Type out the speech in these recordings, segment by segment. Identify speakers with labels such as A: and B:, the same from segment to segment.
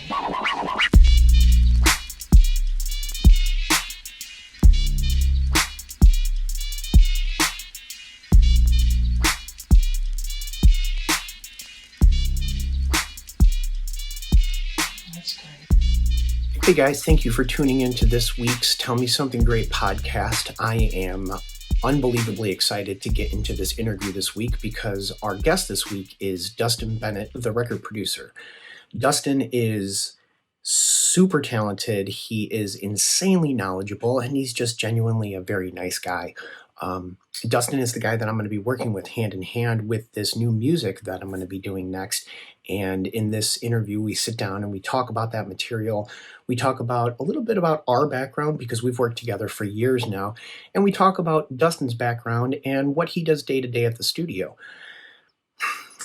A: Hey guys, thank you for tuning in to this week's Tell Me Something Great podcast. I am unbelievably excited to get into this interview this week because our guest this week is Dustin Bennett, the record producer. Dustin is super talented. He is insanely knowledgeable, and he's just genuinely a very nice guy. Dustin is the guy that I'm going to be working with hand in hand with this new music that I'm going to be doing next. And in this interview, we sit down and we talk about that material. We talk about a little bit about our background because we've worked together for years now. And we talk about Dustin's background and what he does day to day at the studio.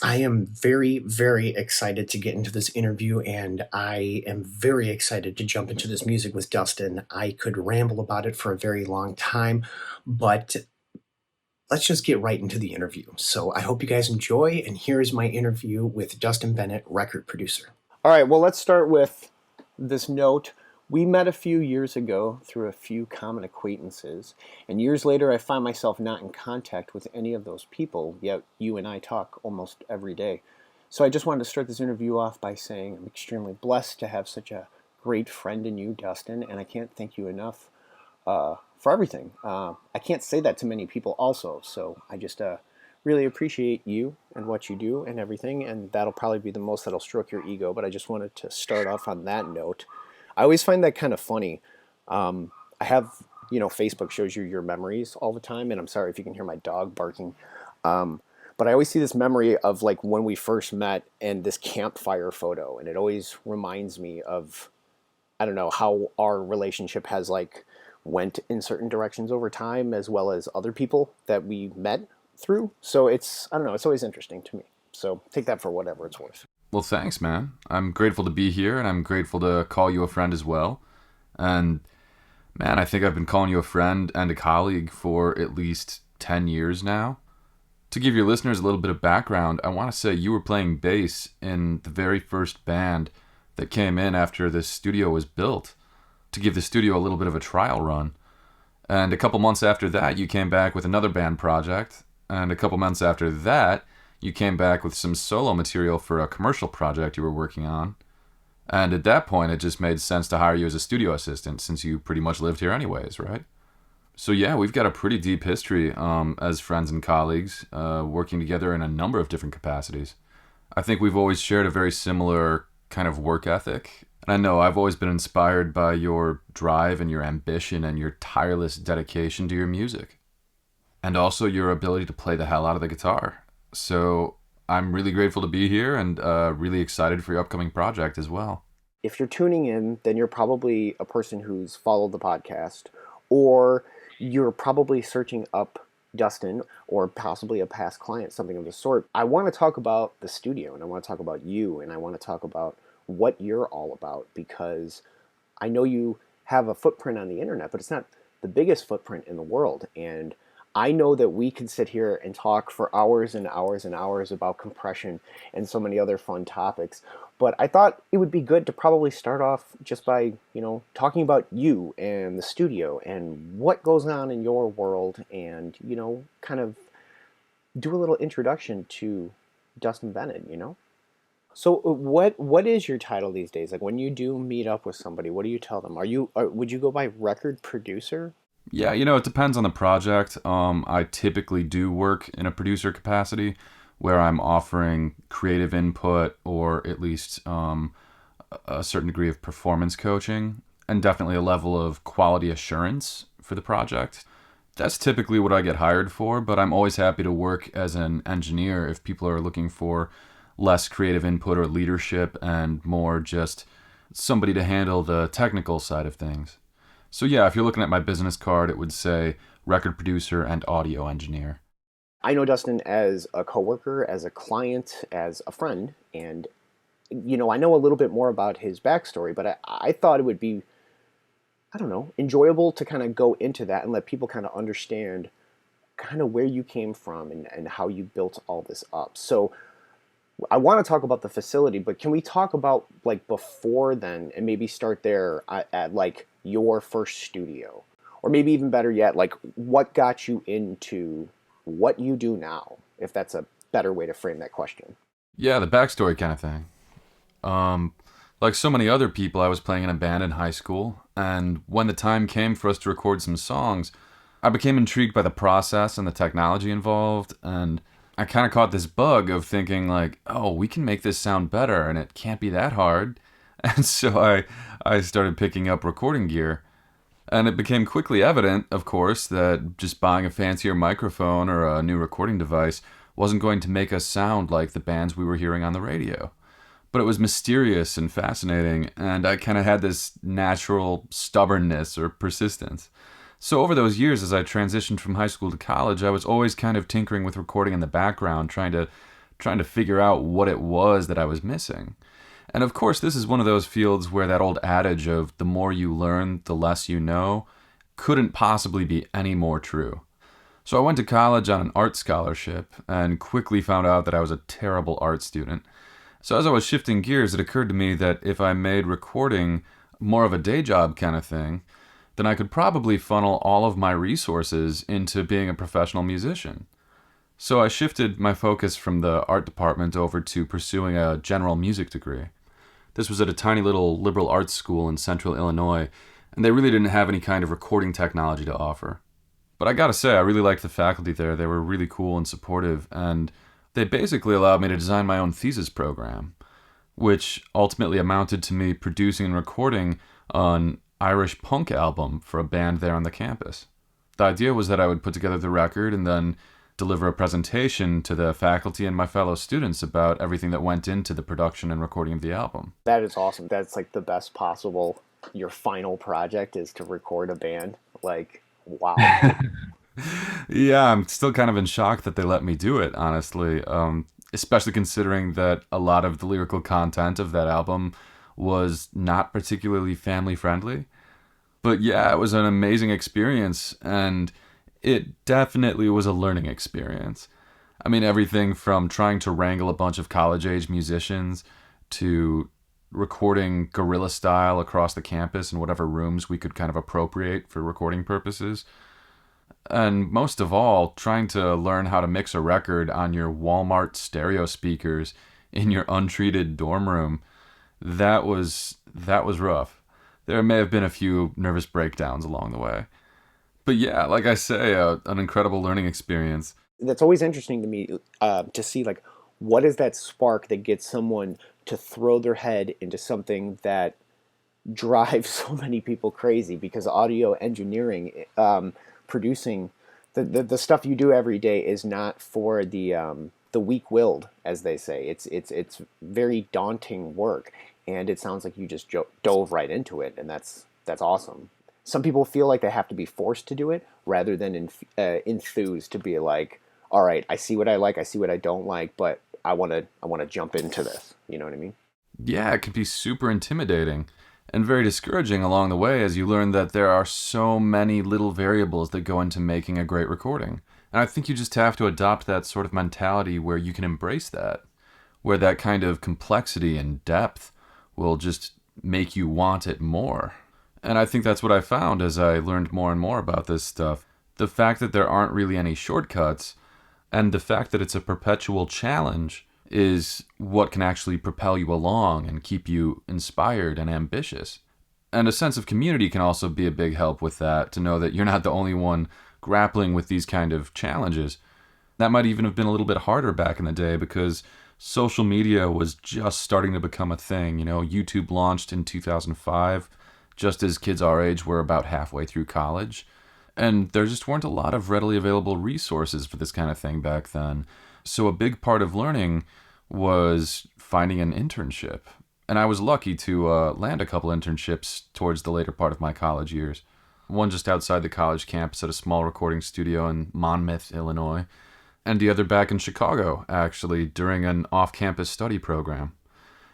A: I am very, very excited to get into this interview, and I am very excited to jump into this music with Dustin. I could ramble about it for a very long time, but let's just get right into the interview. So I hope you guys enjoy, and here is my interview with Dustin Bennett, record producer.
B: All right, well, let's start with this note. We met a few years ago through a few common acquaintances, and years later I find myself not in contact with any of those people, yet you and I talk almost every day. So I just wanted to start this interview off by saying I'm extremely blessed to have such a great friend in you, Dustin, and I can't thank you enough for everything. I can't say that to many people also, so I just really appreciate you and what you do and everything, and that'll probably be the most that'll stroke your ego, but I just wanted to start off on that note. I always find that kind of funny. I have, Facebook shows you your memories all the time, and I'm sorry if you can hear my dog barking. But I always see this memory of like when we first met and this campfire photo, and it always reminds me of, I don't know, how our relationship has like went in certain directions over time, as well as other people that we met through. So it's, I don't know, it's always interesting to me. So take that for whatever it's worth.
C: Well, thanks, man. I'm grateful to be here, and I'm grateful to call you a friend as well. And, man, I think I've been calling you a friend and a colleague for at least 10 years now. To give your listeners a little bit of background, I want to say you were playing bass in the very first band that came in after this studio was built, to give the studio a little bit of a trial run. And a couple months after that, you came back with another band project. And a couple months after that, you came back with some solo material for a commercial project you were working on. And at that point, it just made sense to hire you as a studio assistant since you pretty much lived here anyways, right? So yeah, we've got a pretty deep history as friends and colleagues, working together in a number of different capacities. I think we've always shared a very similar kind of work ethic. And I know I've always been inspired by your drive and your ambition and your tireless dedication to your music. And also your ability to play the hell out of the guitar. So I'm really grateful to be here and really excited for your upcoming project as well.
B: If you're tuning in, then you're probably a person who's followed the podcast, or you're probably searching up Dustin or possibly a past client, something of the sort. I want to talk about the studio, and I want to talk about you, and I want to talk about what you're all about, because I know you have a footprint on the internet, but it's not the biggest footprint in the world. And I know that we could sit here and talk for hours and hours and hours about compression and so many other fun topics. But I thought it would be good to probably start off just by, talking about you and the studio and what goes on in your world, and, kind of do a little introduction to Dustin Bennett, So what is your title these days? Like when you do meet up with somebody, what do you tell them? Would you go by record producer?
C: Yeah, it depends on the project. I typically do work in a producer capacity where I'm offering creative input or at least a certain degree of performance coaching and definitely a level of quality assurance for the project. That's typically what I get hired for, but I'm always happy to work as an engineer if people are looking for less creative input or leadership and more just somebody to handle the technical side of things. So yeah, if you're looking at my business card, it would say record producer and audio engineer.
B: I know Dustin as a coworker, as a client, as a friend, and I know a little bit more about his backstory, but I thought it would be, enjoyable to kind of go into that and let people kind of understand kind of where you came from and how you built all this up. So I want to talk about the facility, but can we talk about like before then and maybe start there at like your first studio? Or maybe even better yet, like what got you into what you do now, if that's a better way to frame that question.
C: Yeah, the backstory kind of thing. Um, like so many other people, I was playing in a band in high school, and when the time came for us to record some songs, I became intrigued by the process and the technology involved, and I kind of caught this bug of thinking like, oh, we can make this sound better, and it can't be that hard. And so I started picking up recording gear, and it became quickly evident, of course, that just buying a fancier microphone or a new recording device wasn't going to make us sound like the bands we were hearing on the radio. But it was mysterious and fascinating, and I kind of had this natural stubbornness or persistence. So over those years, as I transitioned from high school to college, I was always kind of tinkering with recording in the background, trying to figure out what it was that I was missing. And of course, this is one of those fields where that old adage of the more you learn, the less you know, couldn't possibly be any more true. So I went to college on an art scholarship and quickly found out that I was a terrible art student. So as I was shifting gears, it occurred to me that if I made recording more of a day job kind of thing, then I could probably funnel all of my resources into being a professional musician. So I shifted my focus from the art department over to pursuing a general music degree. This was at a tiny little liberal arts school in central Illinois, and they really didn't have any kind of recording technology to offer. But I gotta say, I really liked the faculty there. They were really cool and supportive, and they basically allowed me to design my own thesis program, which ultimately amounted to me producing and recording an Irish punk album for a band there on the campus. The idea was that I would put together the record and then deliver a presentation to the faculty and my fellow students about everything that went into the production and recording of the album.
B: That is awesome. That's like the best possible. Your final project is to record a band. Like, wow.
C: Yeah, I'm still kind of in shock that they let me do it, honestly. Especially considering that a lot of the lyrical content of that album was not particularly family friendly. But yeah, it was an amazing experience, and it definitely was a learning experience. I mean, everything from trying to wrangle a bunch of college-age musicians to recording guerrilla style across the campus in whatever rooms we could kind of appropriate for recording purposes. And most of all, trying to learn how to mix a record on your Walmart stereo speakers in your untreated dorm room. That was rough. There may have been a few nervous breakdowns along the way. But yeah, like I say, an incredible learning experience.
B: That's always interesting to me to see like what is that spark that gets someone to throw their head into something that drives so many people crazy, because audio engineering, producing the stuff you do every day is not for the weak-willed, as they say. It's very daunting work, and it sounds like you just dove right into it, and that's awesome. Some people feel like they have to be forced to do it rather than enthused to be like, all right, I see what I like, I see what I don't like, but I want to jump into this. You know what I mean?
C: Yeah, it can be super intimidating and very discouraging along the way as you learn that there are so many little variables that go into making a great recording. And I think you just have to adopt that sort of mentality where you can embrace that, where that kind of complexity and depth will just make you want it more. And I think that's what I found as I learned more and more about this stuff. The fact that there aren't really any shortcuts, and the fact that it's a perpetual challenge, is what can actually propel you along and keep you inspired and ambitious. And a sense of community can also be a big help with that, to know that you're not the only one grappling with these kind of challenges. That might even have been a little bit harder back in the day because social media was just starting to become a thing. You know, YouTube launched in 2005, just as kids our age were about halfway through college. And there just weren't a lot of readily available resources for this kind of thing back then. So a big part of learning was finding an internship. And I was lucky to land a couple internships towards the later part of my college years. One just outside the college campus at a small recording studio in Monmouth, Illinois, and the other back in Chicago, actually, during an off-campus study program.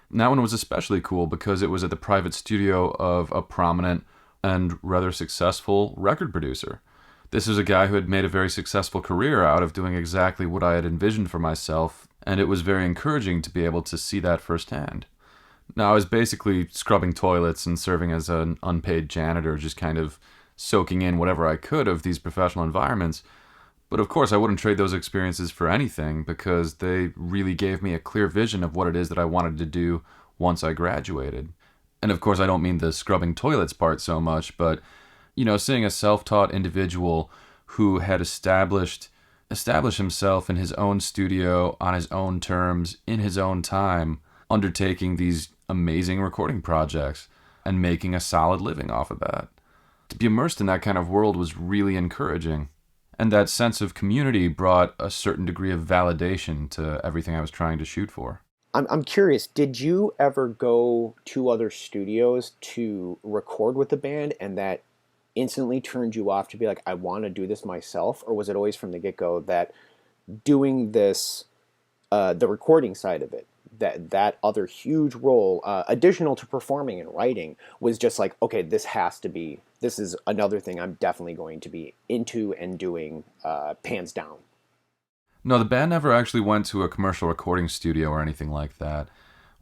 C: And that one was especially cool because it was at the private studio of a prominent and rather successful record producer. This was a guy who had made a very successful career out of doing exactly what I had envisioned for myself and it was very encouraging to be able to see that firsthand. Now, I was basically scrubbing toilets and serving as an unpaid janitor, just kind of soaking in whatever I could of these professional environments. But of course, I wouldn't trade those experiences for anything because they really gave me a clear vision of what it is that I wanted to do once I graduated. And of course, I don't mean the scrubbing toilets part so much, but, seeing a self-taught individual who had established himself in his own studio on his own terms, in his own time, undertaking these amazing recording projects and making a solid living off of that. To be immersed in that kind of world was really encouraging. And that sense of community brought a certain degree of validation to everything I was trying to shoot for.
B: I'm curious, did you ever go to other studios to record with the band and that instantly turned you off to be like, I want to do this myself? Or was it always from the get-go that doing this, the recording side of it, that other huge role, additional to performing and writing, was just like, okay, this is another thing I'm definitely going to be into and doing, hands down?
C: No, the band never actually went to a commercial recording studio or anything like that.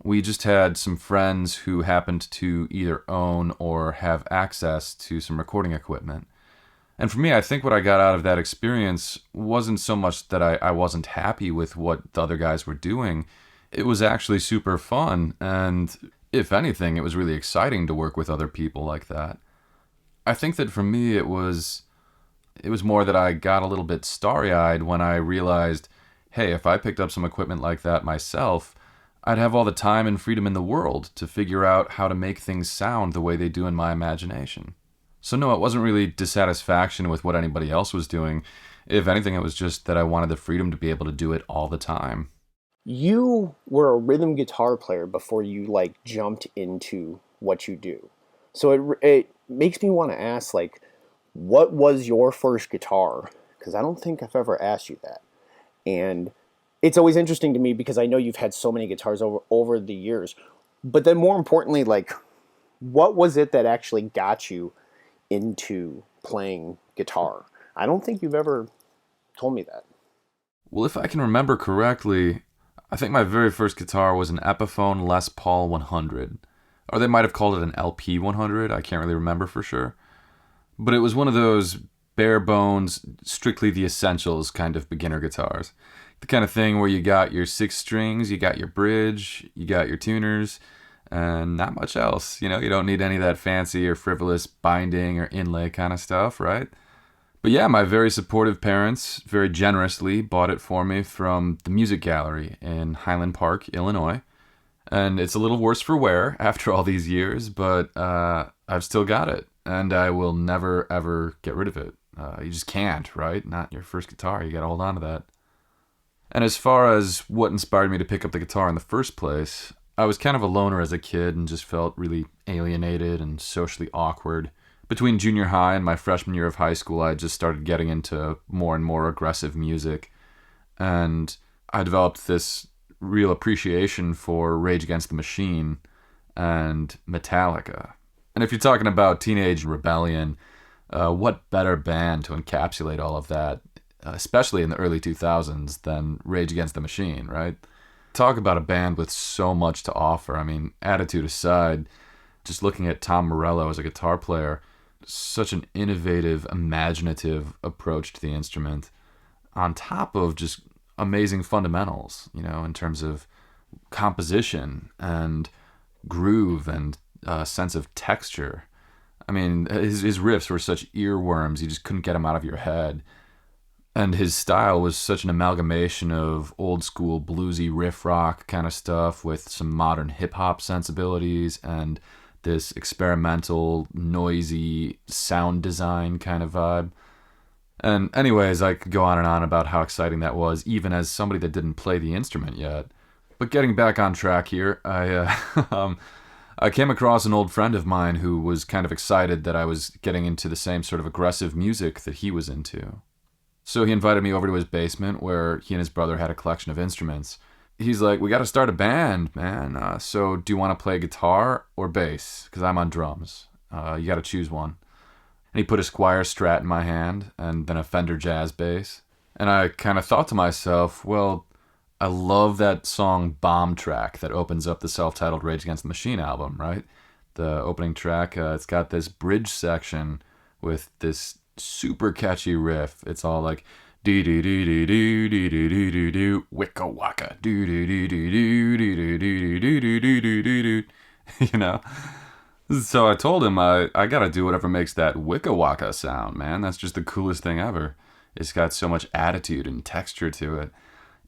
C: We just had some friends who happened to either own or have access to some recording equipment. And for me, I think what I got out of that experience wasn't so much that I wasn't happy with what the other guys were doing. It was actually super fun, and if anything, it was really exciting to work with other people like that. I think that for me, it was more that I got a little bit starry-eyed when I realized, hey, if I picked up some equipment like that myself, I'd have all the time and freedom in the world to figure out how to make things sound the way they do in my imagination. So no, it wasn't really dissatisfaction with what anybody else was doing. If anything, it was just that I wanted the freedom to be able to do it all the time.
B: You were a rhythm guitar player before you jumped into what you do. So it makes me want to ask, what was your first guitar? Because I don't think I've ever asked you that. And it's always interesting to me because I know you've had so many guitars over the years. But then more importantly, what was it that actually got you into playing guitar? I don't think you've ever told me that.
C: Well, if I can remember correctly, I think my very first guitar was an Epiphone Les Paul 100. Or they might have called it an LP 100, I can't really remember for sure. But it was one of those bare bones, strictly the essentials kind of beginner guitars. The kind of thing where you got your 6 strings, you got your bridge, you got your tuners, and not much else. You don't need any of that fancy or frivolous binding or inlay kind of stuff, right? But yeah, my very supportive parents very generously bought it for me from the Music Gallery in Highland Park, Illinois. And it's a little worse for wear after all these years, but I've still got it. And I will never, ever get rid of it. You just can't, right? Not your first guitar. You got to hold on to that. And as far as what inspired me to pick up the guitar in the first place, I was kind of a loner as a kid and just felt really alienated and socially awkward. Between junior high and my freshman year of high school, I just started getting into more and more aggressive music. And I developed this real appreciation for Rage Against the Machine and Metallica. And if you're talking about teenage rebellion, what better band to encapsulate all of that, especially in the early 2000s, than Rage Against the Machine, right? Talk about a band with so much to offer. I mean, attitude aside, just looking at Tom Morello as a guitar player, such an innovative, imaginative approach to the instrument, on top of just amazing fundamentals, in terms of composition and groove and sense of texture. I mean, his riffs were such earworms, you just couldn't get them out of your head. And his style was such an amalgamation of old school bluesy riff rock kind of stuff with some modern hip hop sensibilities and this experimental, noisy sound design kind of vibe. And anyways, I could go on and on about how exciting that was, even as somebody that didn't play the instrument yet. But getting back on track here, I came across an old friend of mine who was kind of excited that I was getting into the same sort of aggressive music that he was into. So he invited me over to his basement where he and his brother had a collection of instruments. He's like, we got to start a band, man. So do you want to play guitar or bass? Because I'm on drums. You got to choose one. And he put a Squier Strat in my hand and then a Fender Jazz bass. And I kind of thought to myself, well, I love that song Bomb Track that opens up the self-titled Rage Against the Machine album, right? The opening track, it's got this bridge section with this super catchy riff. It's all like doo doo doo doo doo doo doo doo doo doo wicka wacka doo doo doo doo doo doo doo doo doo doo doo doo doo doo. You know? So I told him I gotta do whatever makes that wicka wacka sound, man. That's just the coolest thing ever. It's got so much attitude and texture to it.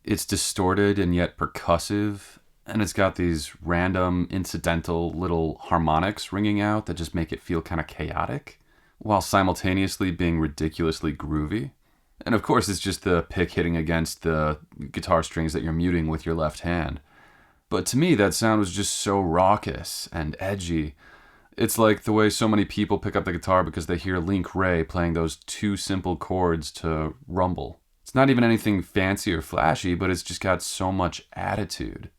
C: It's distorted and yet percussive, and it's got these random incidental little harmonics ringing out that just make it feel kind of chaotic, while simultaneously being ridiculously groovy. And of course, it's just the pick hitting against the guitar strings that you're muting with your left hand. But to me, that sound was just so raucous and edgy. It's like the way so many people pick up the guitar because they hear Link Wray playing those two simple chords to rumble. It's not even anything fancy or flashy, but it's just got so much attitude.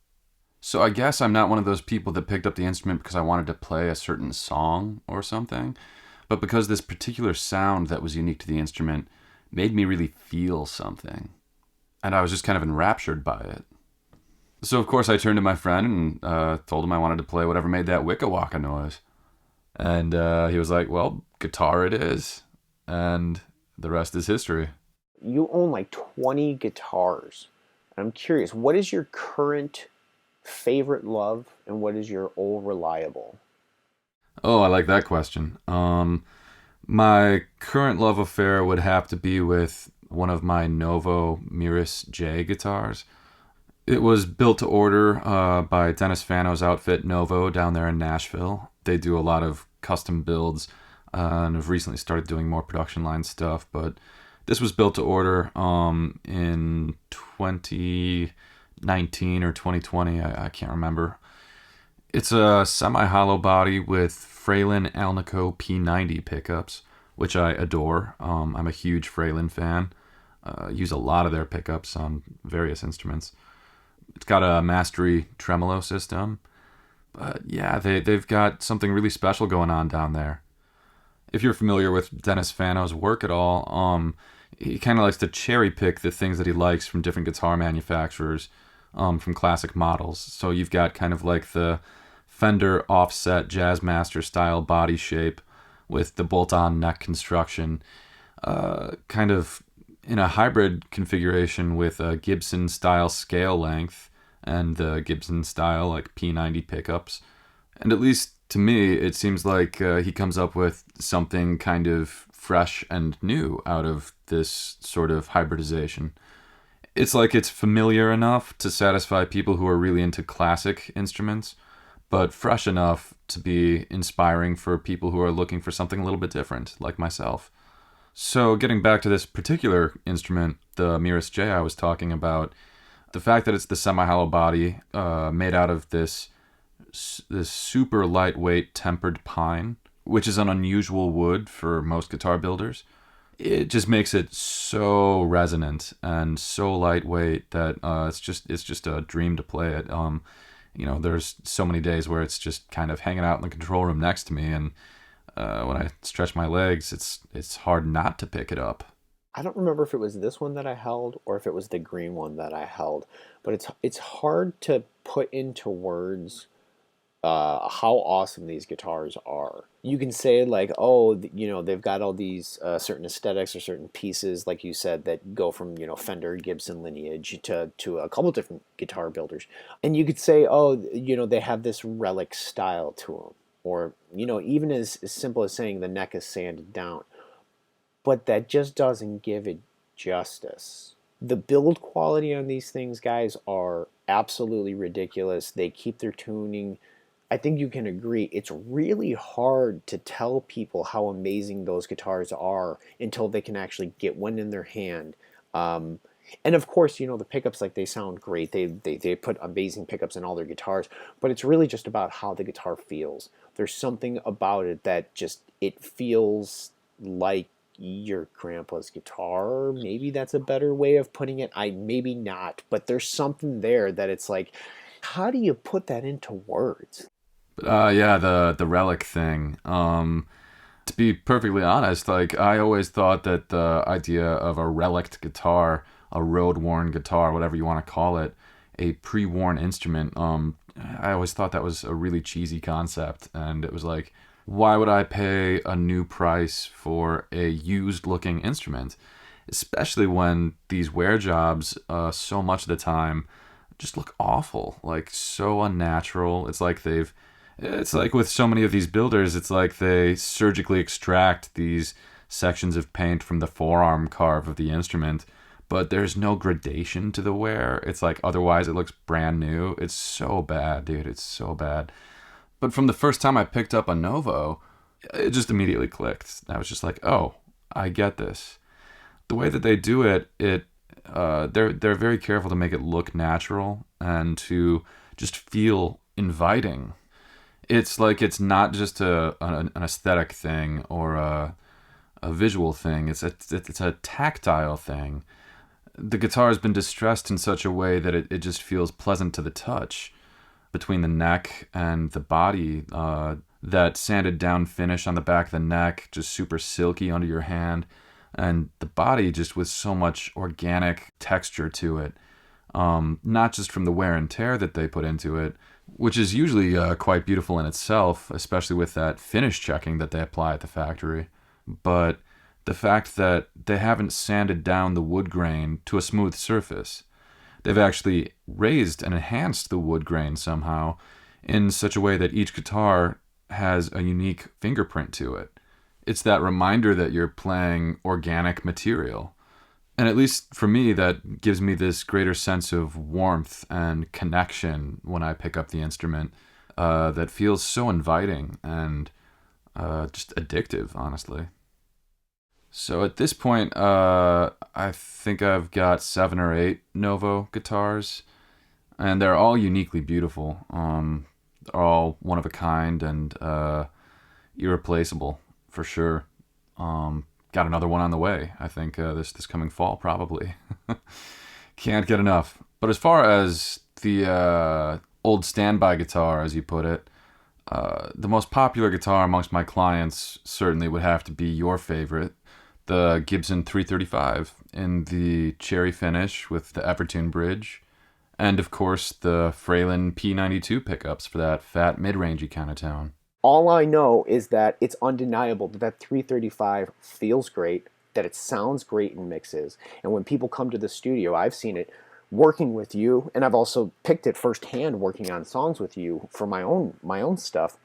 C: So I guess I'm not one of those people that picked up the instrument because I wanted to play a certain song or something, but because this particular sound that was unique to the instrument made me really feel something. And I was just kind of enraptured by it. So of course I turned to my friend and told him I wanted to play whatever made that wicka wacka noise. And he was like, well, guitar it is. And the rest is history.
B: You own like 20 guitars. I'm curious, what is your current favorite love and what is your old reliable?
C: Oh, I like that question. My current love affair would have to be with one of my Novo Miris J guitars. It was built to order by Dennis Fano's outfit Novo down there in Nashville. They do a lot of custom builds and have recently started doing more production line stuff, but this was built to order in 2019 or 2020. I can't remember. It's a semi-hollow body with Fralin Alnico P90 pickups, which I adore. I'm a huge Fralin fan. Use a lot of their pickups on various instruments. It's got a Mastery tremolo system. But yeah, they've got something really special going on down there. If you're familiar with Dennis Fano's work at all, he kind of likes to cherry pick the things that he likes from different guitar manufacturers, from classic models. So you've got kind of like the Fender offset Jazzmaster style body shape with the bolt-on neck construction, kind of in a hybrid configuration with a Gibson style scale length and the Gibson style like P90 pickups. And at least to me, it seems like he comes up with something kind of fresh and new out of this sort of hybridization. It's like it's familiar enough to satisfy people who are really into classic instruments, but fresh enough to be inspiring for people who are looking for something a little bit different, like myself. So getting back to this particular instrument, the Miris J I was talking about, the fact that it's the semi-hollow body made out of this super lightweight tempered pine, which is an unusual wood for most guitar builders, it just makes it so resonant and so lightweight that it's just a dream to play it. There's so many days where it's just kind of hanging out in the control room next to me, and when I stretch my legs, it's hard not to pick it up.
B: I don't remember if it was this one that I held or if it was the green one that I held, but it's hard to put into words how awesome these guitars are. You can say like, oh, they've got all these certain aesthetics or certain pieces, like you said, that go from Fender, Gibson lineage to a couple different guitar builders, and you could say, oh, they have this relic style to them, or even as simple as saying the neck is sanded down, but that just doesn't give it justice. The build quality on these things, guys, are absolutely ridiculous. They keep their tuning. I think you can agree it's really hard to tell people how amazing those guitars are until they can actually get one in their hand. And of course, the pickups, like, they sound great. They put amazing pickups in all their guitars, but it's really just about how the guitar feels. There's something about it that it feels like your grandpa's guitar. Maybe that's a better way of putting it. Maybe not, but there's something there that it's like, how do you put that into words?
C: Yeah, the relic thing. To To be perfectly honest, like I always thought that the idea of a relict guitar, a road-worn guitar, whatever you want to call it, a pre-worn instrument, I always thought that was a really cheesy concept, and it was like, why would I pay a new price for a used-looking instrument? Especially when these wear jobs, so much of the time, just look awful, like so unnatural. It's like with so many of these builders, it's like they surgically extract these sections of paint from the forearm carve of the instrument, but there's no gradation to the wear. It's like otherwise it looks brand new. It's so bad, dude. It's so bad. But from the first time I picked up a Novo, it just immediately clicked. I was just like, oh, I get this. The way that they do it, they're very careful to make it look natural and to just feel inviting. It's like it's not just an aesthetic thing or a visual thing. It's a tactile thing. The guitar has been distressed in such a way that it just feels pleasant to the touch. Between the neck and the body, that sanded down finish on the back of the neck, just super silky under your hand, and the body just with so much organic texture to it, not just from the wear and tear that they put into it, which is usually quite beautiful in itself, especially with that finish checking that they apply at the factory, but the fact that they haven't sanded down the wood grain to a smooth surface. They've actually raised and enhanced the wood grain somehow in such a way that each guitar has a unique fingerprint to it. It's that reminder that you're playing organic material. And at least for me, that gives me this greater sense of warmth and connection when I pick up the instrument, that feels so inviting and just addictive, honestly. So at this point, I think I've got 7 or 8 Novo guitars, and they're all uniquely beautiful. They're all one of a kind and irreplaceable for sure. Got another one on the way. I think this coming fall probably. Can't get enough. But as far as the old standby guitar, as you put it, the most popular guitar amongst my clients certainly would have to be your favorite, the Gibson 335 in the cherry finish with the Evertune bridge, and of course the Fralin P92 pickups for that fat mid-rangey kind of tone.
B: All I know is that it's undeniable that that 335 feels great, that it sounds great in mixes, and when people come to the studio, I've seen it working with you, and I've also picked it firsthand working on songs with you for my own stuff.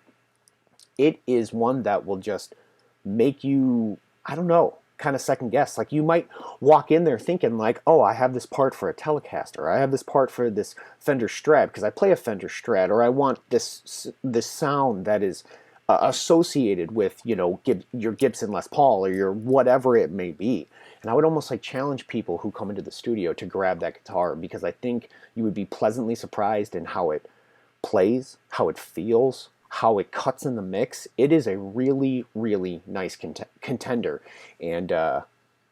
B: It is one that will just make you, I don't know, kind of second guess. Like you might walk in there thinking like, oh, I have this part for a Telecaster, or I have this part for this Fender Strat because I play a Fender Strat, or I want this sound that is associated with, you know, your Gibson Les Paul or your whatever it may be. And I would almost like challenge people who come into the studio to grab that guitar, because I think you would be pleasantly surprised in how it plays, how it feels, how it cuts in the mix. It is a really, really nice contender. And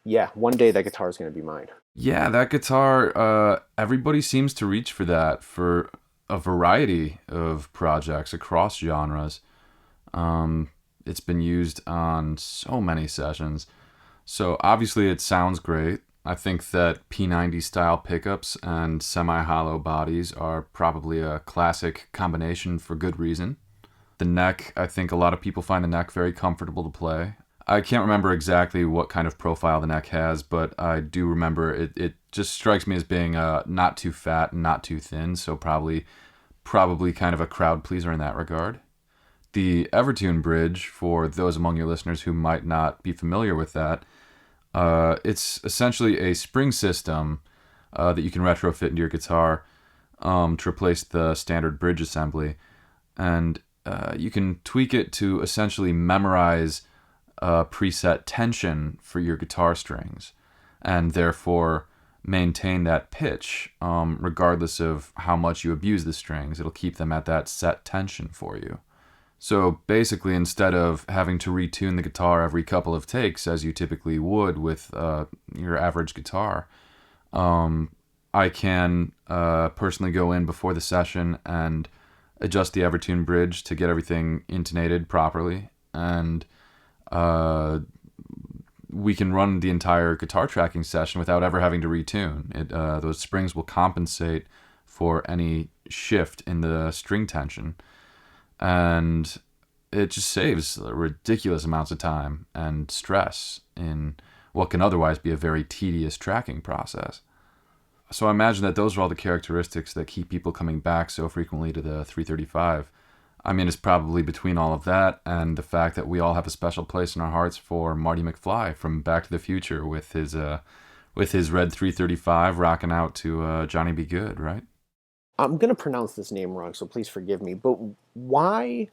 B: yeah, one day that guitar is going to be mine.
C: Yeah, that guitar, everybody seems to reach for that for a variety of projects across genres. It's been used on so many sessions. So obviously it sounds great. I think that P90 style pickups and semi-hollow bodies are probably a classic combination for good reason. The neck, I think a lot of people find the neck very comfortable to play. I can't remember exactly what kind of profile the neck has, but I do remember it just strikes me as being not too fat and not too thin, so probably kind of a crowd pleaser in that regard. The Evertune bridge, for those among your listeners who might not be familiar with that, it's essentially a spring system that you can retrofit into your guitar to replace the standard bridge assembly. And you can tweak it to essentially memorize preset tension for your guitar strings, and therefore maintain that pitch regardless of how much you abuse the strings. It'll keep them at that set tension for you. So basically, instead of having to retune the guitar every couple of takes as you typically would with your average guitar, I can personally go in before the session and adjust the Evertune bridge to get everything intonated properly, and we can run the entire guitar tracking session without ever having to retune. Those springs will compensate for any shift in the string tension, and it just saves ridiculous amounts of time and stress in what can otherwise be a very tedious tracking process. So I imagine that those are all the characteristics that keep people coming back so frequently to the 335. I mean, it's probably between all of that and the fact that we all have a special place in our hearts for Marty McFly from Back to the Future with his red 335 rocking out to Johnny Be Good, right?
B: I'm gonna pronounce this name wrong, so please forgive me. But why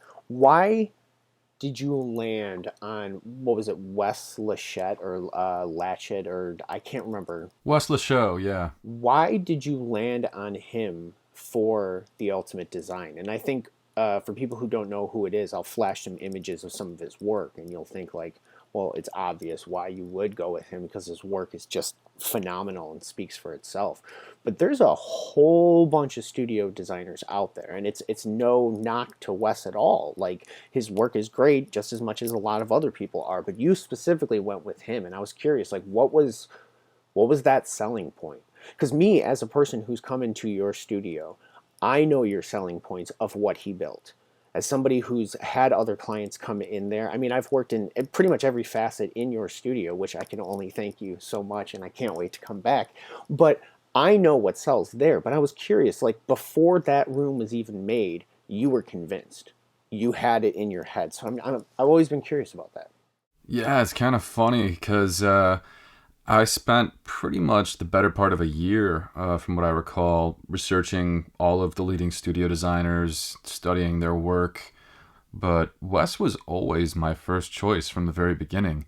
B: did you land on, what was it, Wes Lachette or Latchet, or I can't remember.
C: Wes Lashow, yeah.
B: Why did you land on him for the Ultimate Design? And I think for people who don't know who it is, I'll flash some images of some of his work, and you'll think like, well, it's obvious why you would go with him because his work is just phenomenal and speaks for itself. But there's a whole bunch of studio designers out there, and it's no knock to Wes at all. Like, his work is great just as much as a lot of other people are, but you specifically went with him, and I was curious, like, what was that selling point? Because me, as a person who's come into your studio, I know your selling points of what he built. As somebody who's had other clients come in there, I mean, I've worked in pretty much every facet in your studio, which I can only thank you so much, and I can't wait to come back. But I know what sells there. But I was curious, like, before that room was even made, you were convinced. You had it in your head. So I've always been curious about that.
C: Yeah, it's kind of funny because I spent pretty much the better part of a year, from what I recall, researching all of the leading studio designers, studying their work. But Wes was always my first choice from the very beginning.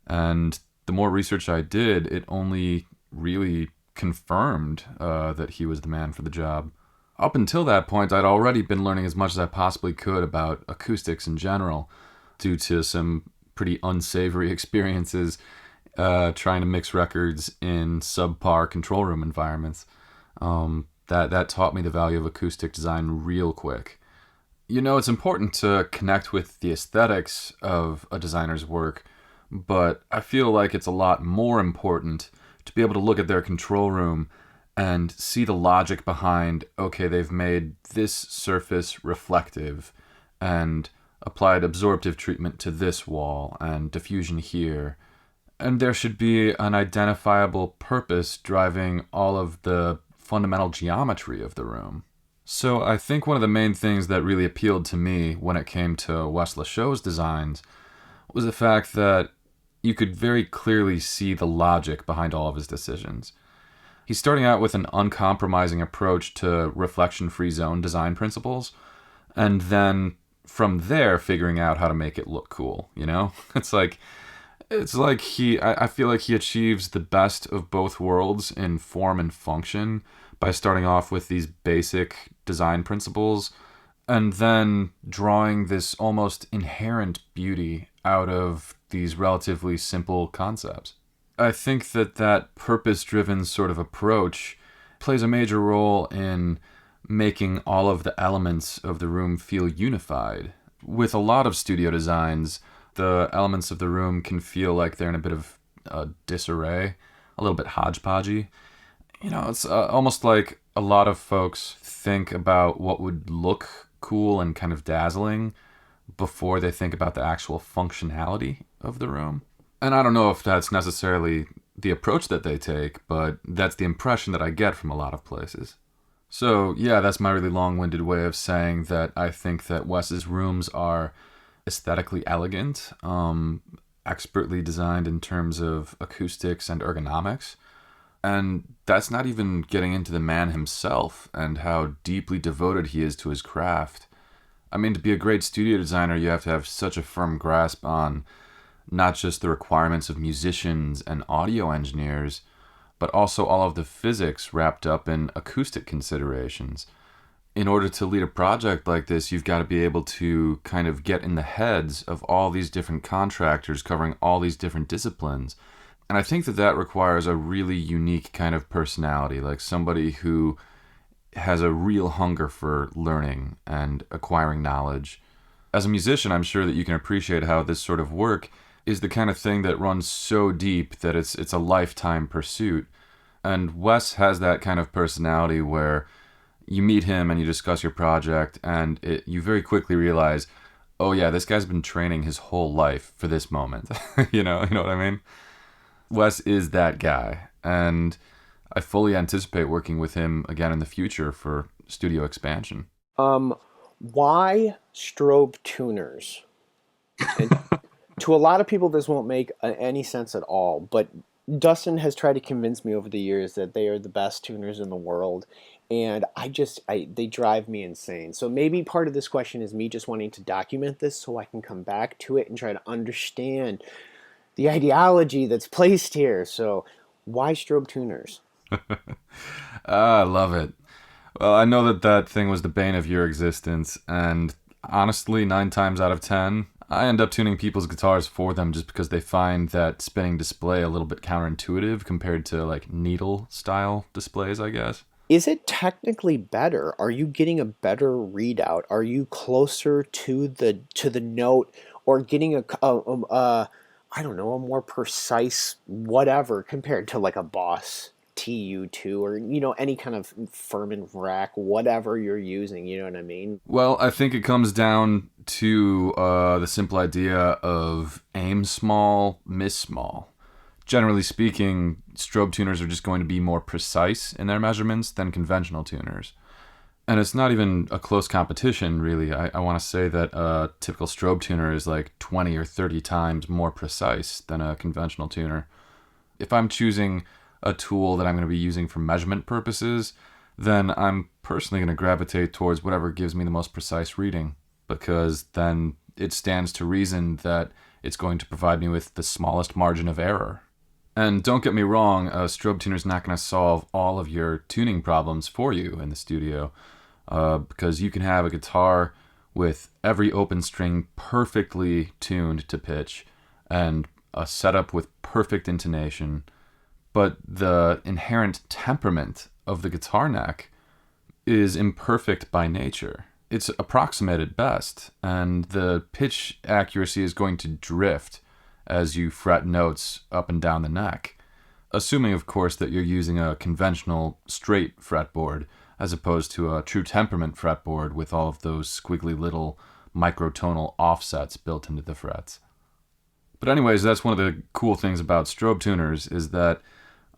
C: And the more research I did, it only really confirmed that he was the man for the job. Up until that point, I'd already been learning as much as I possibly could about acoustics in general, due to some pretty unsavory experiences trying to mix records in subpar control room environments. That taught me the value of acoustic design real quick. You know, it's important to connect with the aesthetics of a designer's work, but I feel like it's a lot more important to be able to look at their control room and see the logic behind, okay, they've made this surface reflective and applied absorptive treatment to this wall and diffusion here. And there should be an identifiable purpose driving all of the fundamental geometry of the room. So I think one of the main things that really appealed to me when it came to Wes Lachaux's designs was the fact that you could very clearly see the logic behind all of his decisions. He's starting out with an uncompromising approach to reflection-free zone design principles, and then from there figuring out how to make it look cool, you know? It's like I feel like he achieves the best of both worlds in form and function by starting off with these basic design principles and then drawing this almost inherent beauty out of these relatively simple concepts. I think that purpose-driven sort of approach plays a major role in making all of the elements of the room feel unified. With a lot of studio designs, the elements of the room can feel like they're in a bit of disarray, a little bit hodgepodgey. You know, it's almost like a lot of folks think about what would look cool and kind of dazzling before they think about the actual functionality of the room. And I don't know if that's necessarily the approach that they take, but that's the impression that I get from a lot of places. So yeah, that's my really long-winded way of saying that I think that Wes's rooms are aesthetically elegant, expertly designed in terms of acoustics and ergonomics. And that's not even getting into the man himself and how deeply devoted he is to his craft. I mean, to be a great studio designer, you have to have such a firm grasp on not just the requirements of musicians and audio engineers, but also all of the physics wrapped up in acoustic considerations. In order to lead a project like this, you've got to be able to kind of get in the heads of all these different contractors covering all these different disciplines. And I think that requires a really unique kind of personality, like somebody who has a real hunger for learning and acquiring knowledge. As a musician, I'm sure that you can appreciate how this sort of work is the kind of thing that runs so deep that it's a lifetime pursuit. And Wes has that kind of personality where you meet him and you discuss your project, and you very quickly realize, oh yeah, this guy's been training his whole life for this moment. You know what I mean? Wes is that guy, and I fully anticipate working with him again in the future for studio expansion.
B: Why strobe tuners? And to a lot of people, this won't make any sense at all, but Dustin has tried to convince me over the years that they are the best tuners in the world, and they drive me insane. So maybe part of this question is me just wanting to document this so I can come back to it and try to understand the ideology that's placed here. So why strobe tuners?
C: I love it. Well, I know that thing was the bane of your existence, and honestly, 9 times out of 10, I end up tuning people's guitars for them just because they find that spinning display a little bit counterintuitive compared to like needle style displays, I guess.
B: Is it technically better? Are you getting a better readout? Are you closer to the note, or getting I don't know, a more precise whatever compared to like a Boss TU2 or any kind of Furman rack, whatever you're using, you know what I mean?
C: Well, I think it comes down to the simple idea of aim small, miss small. Generally speaking, strobe tuners are just going to be more precise in their measurements than conventional tuners. And it's not even a close competition, really. I want to say that a typical strobe tuner is like 20 or 30 times more precise than a conventional tuner. If I'm choosing a tool that I'm going to be using for measurement purposes, then I'm personally going to gravitate towards whatever gives me the most precise reading, because then it stands to reason that it's going to provide me with the smallest margin of error. And don't get me wrong, a strobe tuner is not going to solve all of your tuning problems for you in the studio, because you can have a guitar with every open string perfectly tuned to pitch and a setup with perfect intonation, but the inherent temperament of the guitar neck is imperfect by nature. It's approximate at best, and the pitch accuracy is going to drift as you fret notes up and down the neck, assuming, of course, that you're using a conventional straight fretboard as opposed to a true temperament fretboard with all of those squiggly little microtonal offsets built into the frets. But anyways, that's one of the cool things about strobe tuners is that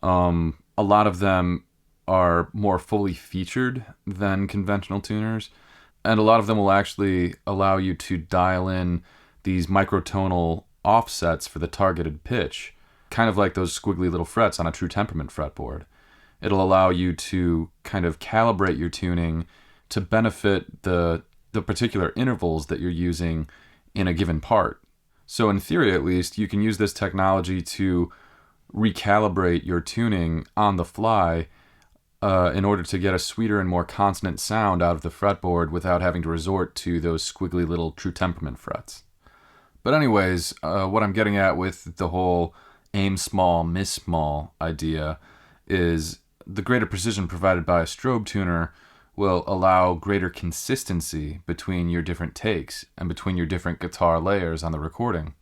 C: a lot of them are more fully featured than conventional tuners, and a lot of them will actually allow you to dial in these microtonal offsets for the targeted pitch, kind of like those squiggly little frets on a true temperament fretboard. It'll allow you to kind of calibrate your tuning to benefit the particular intervals that you're using in a given part. So in theory, at least, you can use this technology to recalibrate your tuning on the fly in order to get a sweeter and more consonant sound out of the fretboard without having to resort to those squiggly little true temperament frets. But anyways, what I'm getting at with the whole aim small, miss small idea is the greater precision provided by a strobe tuner will allow greater consistency between your different takes and between your different guitar layers on the recording.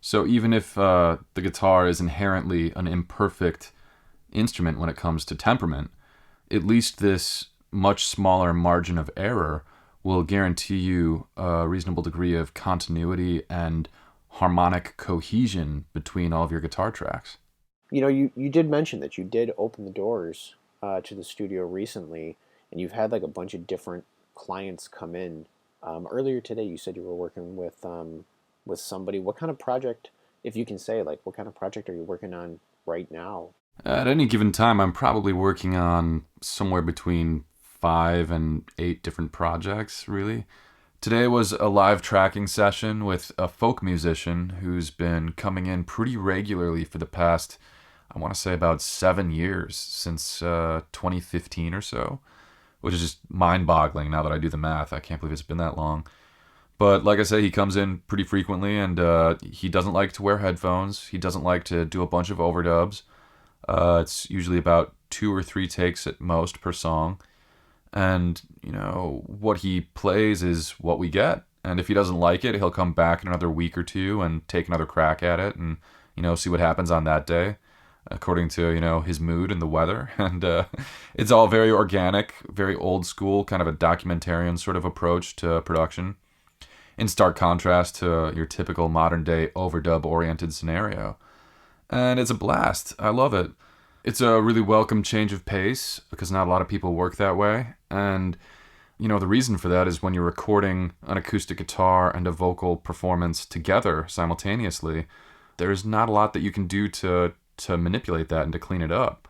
C: So even if the guitar is inherently an imperfect instrument when it comes to temperament, at least this much smaller margin of error will guarantee you a reasonable degree of continuity and harmonic cohesion between all of your guitar tracks.
B: You did mention that you did open the doors to the studio recently, and you've had like a bunch of different clients come in. Earlier today, you said you were working with somebody. What kind of project, if you can say, like, what kind of project are you working on right now?
C: At any given time, I'm probably working on somewhere between 5 and 8 different projects, really. Today was a live tracking session with a folk musician who's been coming in pretty regularly for the past, I want to say, about 7 years, since 2015 or so, which is just mind-boggling now that I do the math. I can't believe it's been that long. But like I say, he comes in pretty frequently, and he doesn't like to wear headphones. He doesn't like to do a bunch of overdubs. It's usually about 2 or 3 takes at most per song. And, what he plays is what we get. And if he doesn't like it, he'll come back in another week or two and take another crack at it and, see what happens on that day according to, his mood and the weather. And it's all very organic, very old school, kind of a documentarian sort of approach to production, in stark contrast to your typical modern day overdub oriented scenario. And it's a blast. I love it. It's a really welcome change of pace because not a lot of people work that way. And, the reason for that is when you're recording an acoustic guitar and a vocal performance together simultaneously, there's not a lot that you can do to manipulate that and to clean it up.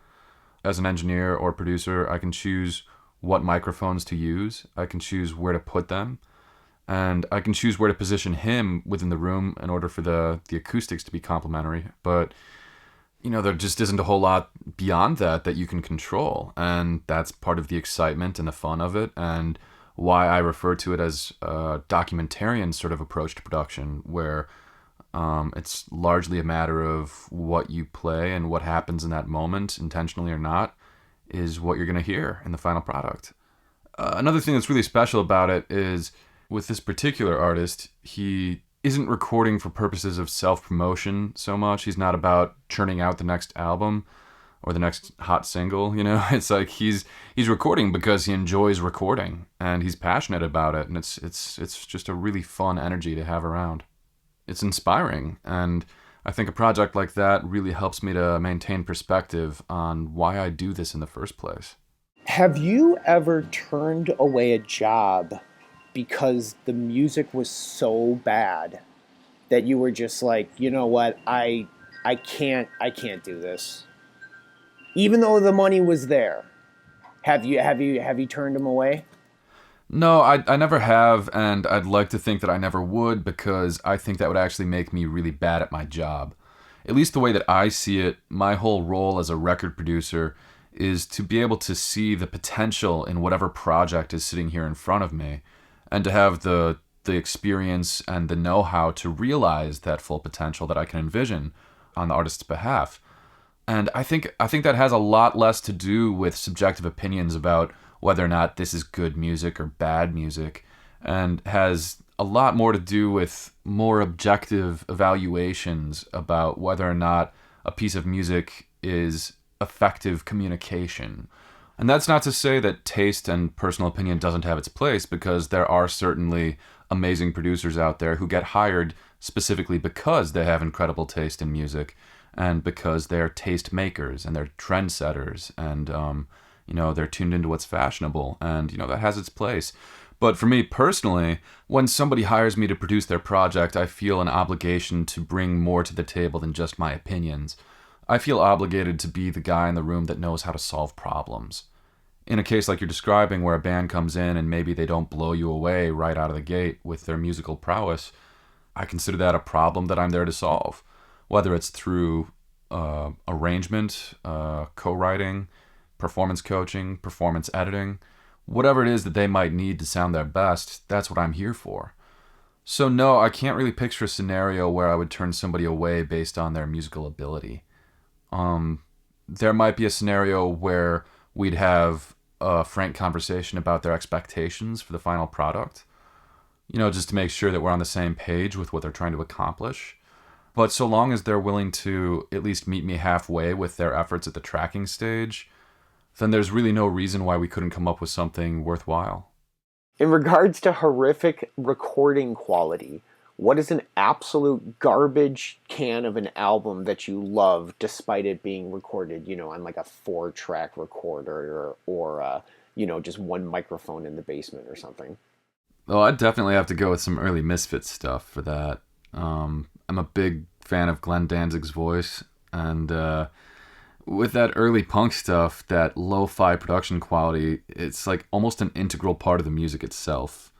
C: As an engineer or producer, I can choose what microphones to use. I can choose where to put them. And I can choose where to position him within the room in order for the acoustics to be complementary. But, there just isn't a whole lot beyond that you can control. And that's part of the excitement and the fun of it, and why I refer to it as a documentarian sort of approach to production, where it's largely a matter of what you play and what happens in that moment, intentionally or not, is what you're going to hear in the final product. Another thing that's really special about it is, with this particular artist, he isn't recording for purposes of self-promotion so much. He's not about churning out the next album or the next hot single, It's like he's recording because he enjoys recording and he's passionate about it, and it's just a really fun energy to have around. It's inspiring, and I think a project like that really helps me to maintain perspective on why I do this in the first place.
B: Have you ever turned away a job because the music was so bad that you were just like, you know what, I can't do this, even though the money was there? Have you turned them away?
C: No, I never have, and I'd like to think that I never would, because I think that would actually make me really bad at my job. At least the way that I see it, my whole role as a record producer is to be able to see the potential in whatever project is sitting here in front of me, and to have the experience and the know-how to realize that full potential that I can envision on the artist's behalf. And I think that has a lot less to do with subjective opinions about whether or not this is good music or bad music, and has a lot more to do with more objective evaluations about whether or not a piece of music is effective communication. And that's not to say that taste and personal opinion doesn't have its place, because there are certainly amazing producers out there who get hired specifically because they have incredible taste in music, and because they're taste makers and they're trendsetters, and they're tuned into what's fashionable, and that has its place. But for me personally, when somebody hires me to produce their project, I feel an obligation to bring more to the table than just my opinions. I feel obligated to be the guy in the room that knows how to solve problems. In a case like you're describing, where a band comes in and maybe they don't blow you away right out of the gate with their musical prowess, I consider that a problem that I'm there to solve. Whether it's through arrangement, co-writing, performance coaching, performance editing, whatever it is that they might need to sound their best, that's what I'm here for. So no, I can't really picture a scenario where I would turn somebody away based on their musical ability. There might be a scenario where we'd have a frank conversation about their expectations for the final product, just to make sure that we're on the same page with what they're trying to accomplish. But so long as they're willing to at least meet me halfway with their efforts at the tracking stage, then there's really no reason why we couldn't come up with something worthwhile.
B: In regards to horrific recording quality, what is an absolute garbage can of an album that you love despite it being recorded, on like a 4-track recorder or just one microphone in the basement or something?
C: Oh, I'd definitely have to go with some early Misfits stuff for that. I'm a big fan of Glenn Danzig's voice, and with that early punk stuff, that lo-fi production quality, it's like almost an integral part of the music itself.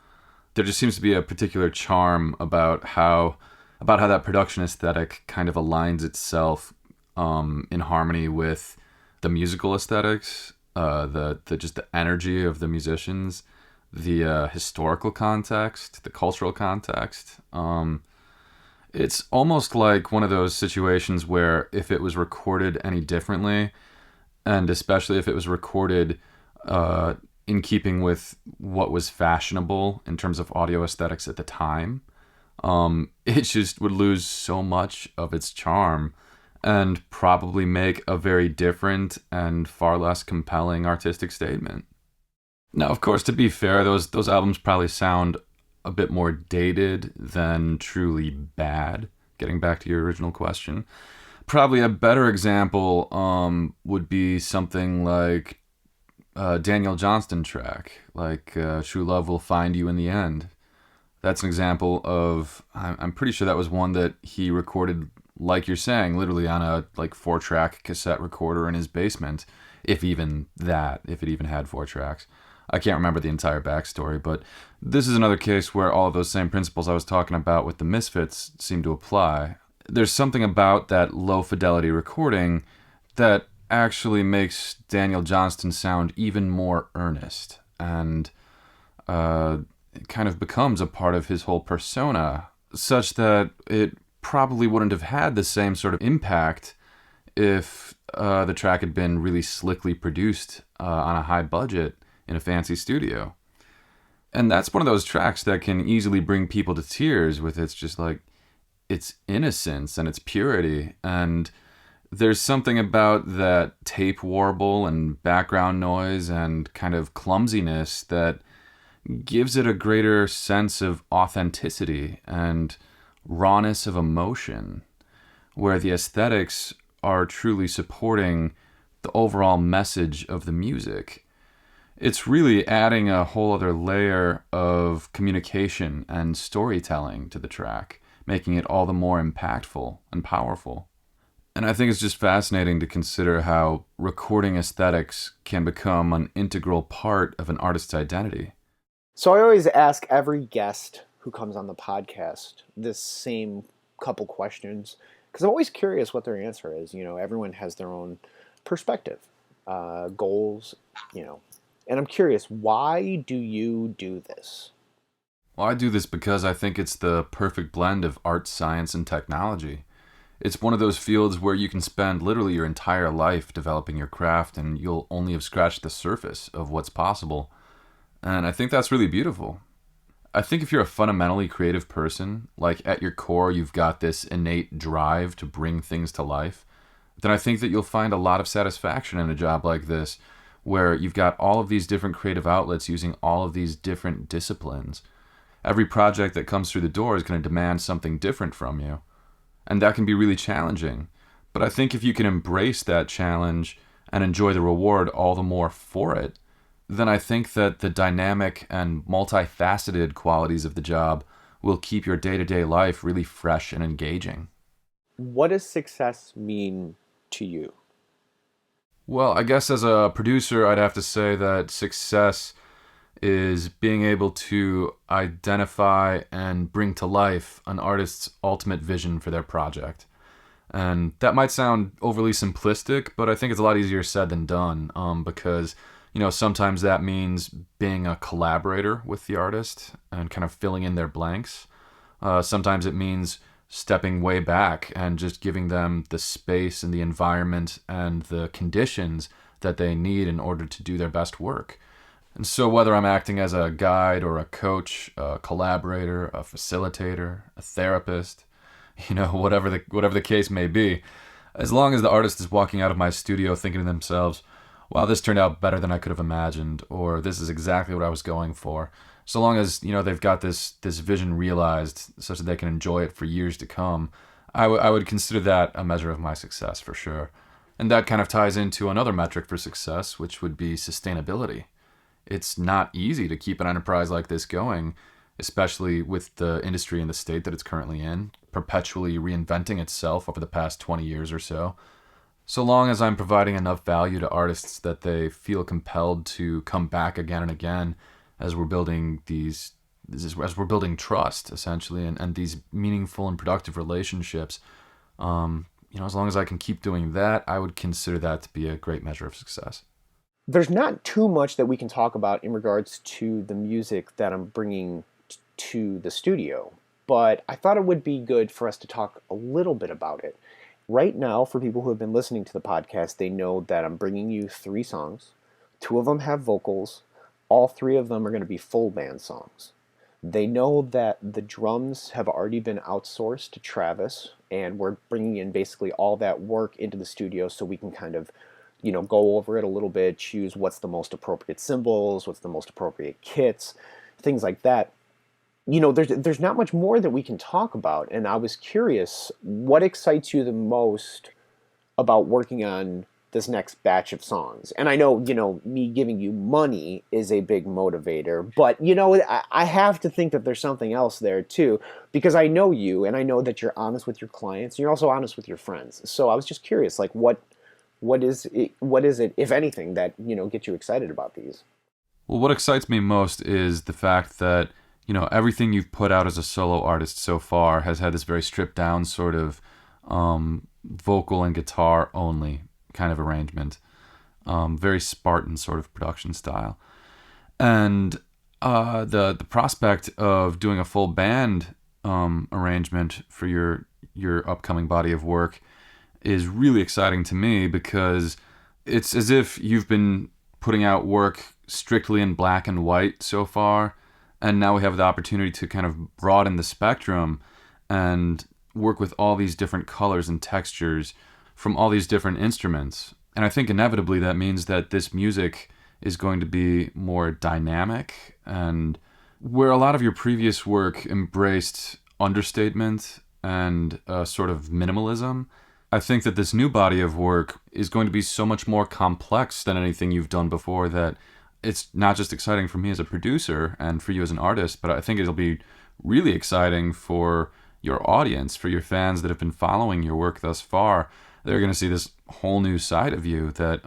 C: There just seems to be a particular charm about how that production aesthetic kind of aligns itself in harmony with the musical aesthetics, the energy of the musicians, the historical context, the cultural context. It's almost like one of those situations where if it was recorded any differently, and especially if it was recorded in keeping with what was fashionable in terms of audio aesthetics at the time, it just would lose so much of its charm and probably make a very different and far less compelling artistic statement. Now, of course, to be fair, those albums probably sound a bit more dated than truly bad. Getting back to your original question, probably a better example would be something like Daniel Johnston track, like "True Love Will Find You in the End." That's an example of, I'm pretty sure that was one that he recorded, like you're saying, literally on a like 4-track cassette recorder in his basement, if even that, if it even had 4 tracks. I can't remember the entire backstory, but this is another case where all of those same principles I was talking about with the Misfits seem to apply. There's something about that low fidelity recording that actually makes Daniel Johnston sound even more earnest, and it kind of becomes a part of his whole persona, such that it probably wouldn't have had the same sort of impact if the track had been really slickly produced on a high budget in a fancy studio. And that's one of those tracks that can easily bring people to tears with its innocence and its purity. And there's something about that tape warble and background noise and kind of clumsiness that gives it a greater sense of authenticity and rawness of emotion, where the aesthetics are truly supporting the overall message of the music. It's really adding a whole other layer of communication and storytelling to the track, making it all the more impactful and powerful. And I think it's just fascinating to consider how recording aesthetics can become an integral part of an artist's identity.
B: So I always ask every guest who comes on the podcast this same couple questions, because I'm always curious what their answer is. You know, everyone has their own perspective, goals, you know. And I'm curious, why do you do this?
C: Well, I do this because I think it's the perfect blend of art, science, and technology. It's one of those fields where you can spend literally your entire life developing your craft and you'll only have scratched the surface of what's possible. And I think that's really beautiful. I think if you're a fundamentally creative person, like at your core you've got this innate drive to bring things to life, then I think that you'll find a lot of satisfaction in a job like this, where you've got all of these different creative outlets using all of these different disciplines. Every project that comes through the door is going to demand something different from you. And that can be really challenging. But I think if you can embrace that challenge and enjoy the reward all the more for it, then I think that the dynamic and multifaceted qualities of the job will keep your day-to-day life really fresh and engaging.
B: What does success mean to you?
C: Well, I guess as a producer, I'd have to say that success is being able to identify and bring to life an artist's ultimate vision for their project. And that might sound overly simplistic, but I think it's a lot easier said than done, because, you know, sometimes that means being a collaborator with the artist and kind of filling in their blanks. Sometimes it means stepping way back and just giving them the space and the environment and the conditions that they need in order to do their best work. And so whether I'm acting as a guide or a coach, a collaborator, a facilitator, a therapist, you know, whatever the case may be, as long as the artist is walking out of my studio thinking to themselves, wow, this turned out better than I could have imagined, or this is exactly what I was going for. So long as, you know, they've got this vision realized such that they can enjoy it for years to come, I would consider that a measure of my success for sure. And that kind of ties into another metric for success, which would be sustainability. It's not easy to keep an enterprise like this going, especially with the industry and the state that it's currently in, perpetually reinventing itself over the past 20 years or so. So long as I'm providing enough value to artists that they feel compelled to come back again and again as we're building trust, essentially, and these meaningful and productive relationships, you know, as long as I can keep doing that, I would consider that to be a great measure of success.
B: There's not too much that we can talk about in regards to the music that I'm bringing to the studio, but I thought it would be good for us to talk a little bit about it. Right now, for people who have been listening to the podcast, they know that I'm bringing you 3 songs. 2 of them have vocals. all three of them are going to be full band songs. They know that the drums have already been outsourced to Travis, and we're bringing in basically all that work into the studio so we can kind of, go over it a little bit, choose what's the most appropriate cymbals, what's the most appropriate kits, things like that. There's not much more that we can talk about, and I was curious, what excites you the most about working on this next batch of songs? And I know, me giving you money is a big motivator, but, I have to think that there's something else there too, because I know you, and I know that you're honest with your clients, and you're also honest with your friends. So I was just curious, like, what is it, if anything, that, gets you excited about these?
C: Well, what excites me most is the fact that, everything you've put out as a solo artist so far has had this very stripped down sort of vocal and guitar only kind of arrangement, very Spartan sort of production style. And the prospect of doing a full band arrangement for your upcoming body of work is really exciting to me, because it's as if you've been putting out work strictly in black and white so far, and now we have the opportunity to kind of broaden the spectrum and work with all these different colors and textures from all these different instruments. And I think inevitably that means that this music is going to be more dynamic, and where a lot of your previous work embraced understatement and sort of minimalism, I think that this new body of work is going to be so much more complex than anything you've done before, that it's not just exciting for me as a producer and for you as an artist, but I think it'll be really exciting for your audience, for your fans that have been following your work thus far. They're going to see this whole new side of you that,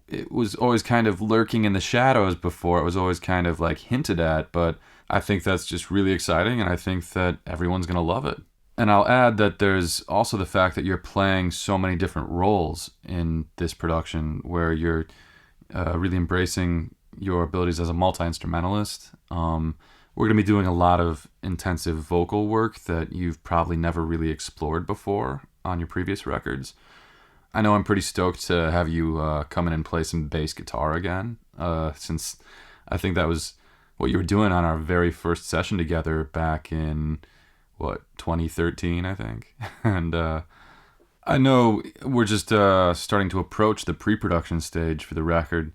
C: it was always kind of lurking in the shadows before. It was always kind of like hinted at, but I think that's just really exciting, and I think that everyone's going to love it. And I'll add that there's also the fact that you're playing so many different roles in this production, where you're really embracing your abilities as a multi-instrumentalist. We're going to be doing a lot of intensive vocal work that you've probably never really explored before on your previous records. I know I'm pretty stoked to have you come in and play some bass guitar again, since I think that was what you were doing on our very first session together back in, 2013, I think. And I know we're just starting to approach the pre-production stage for the record,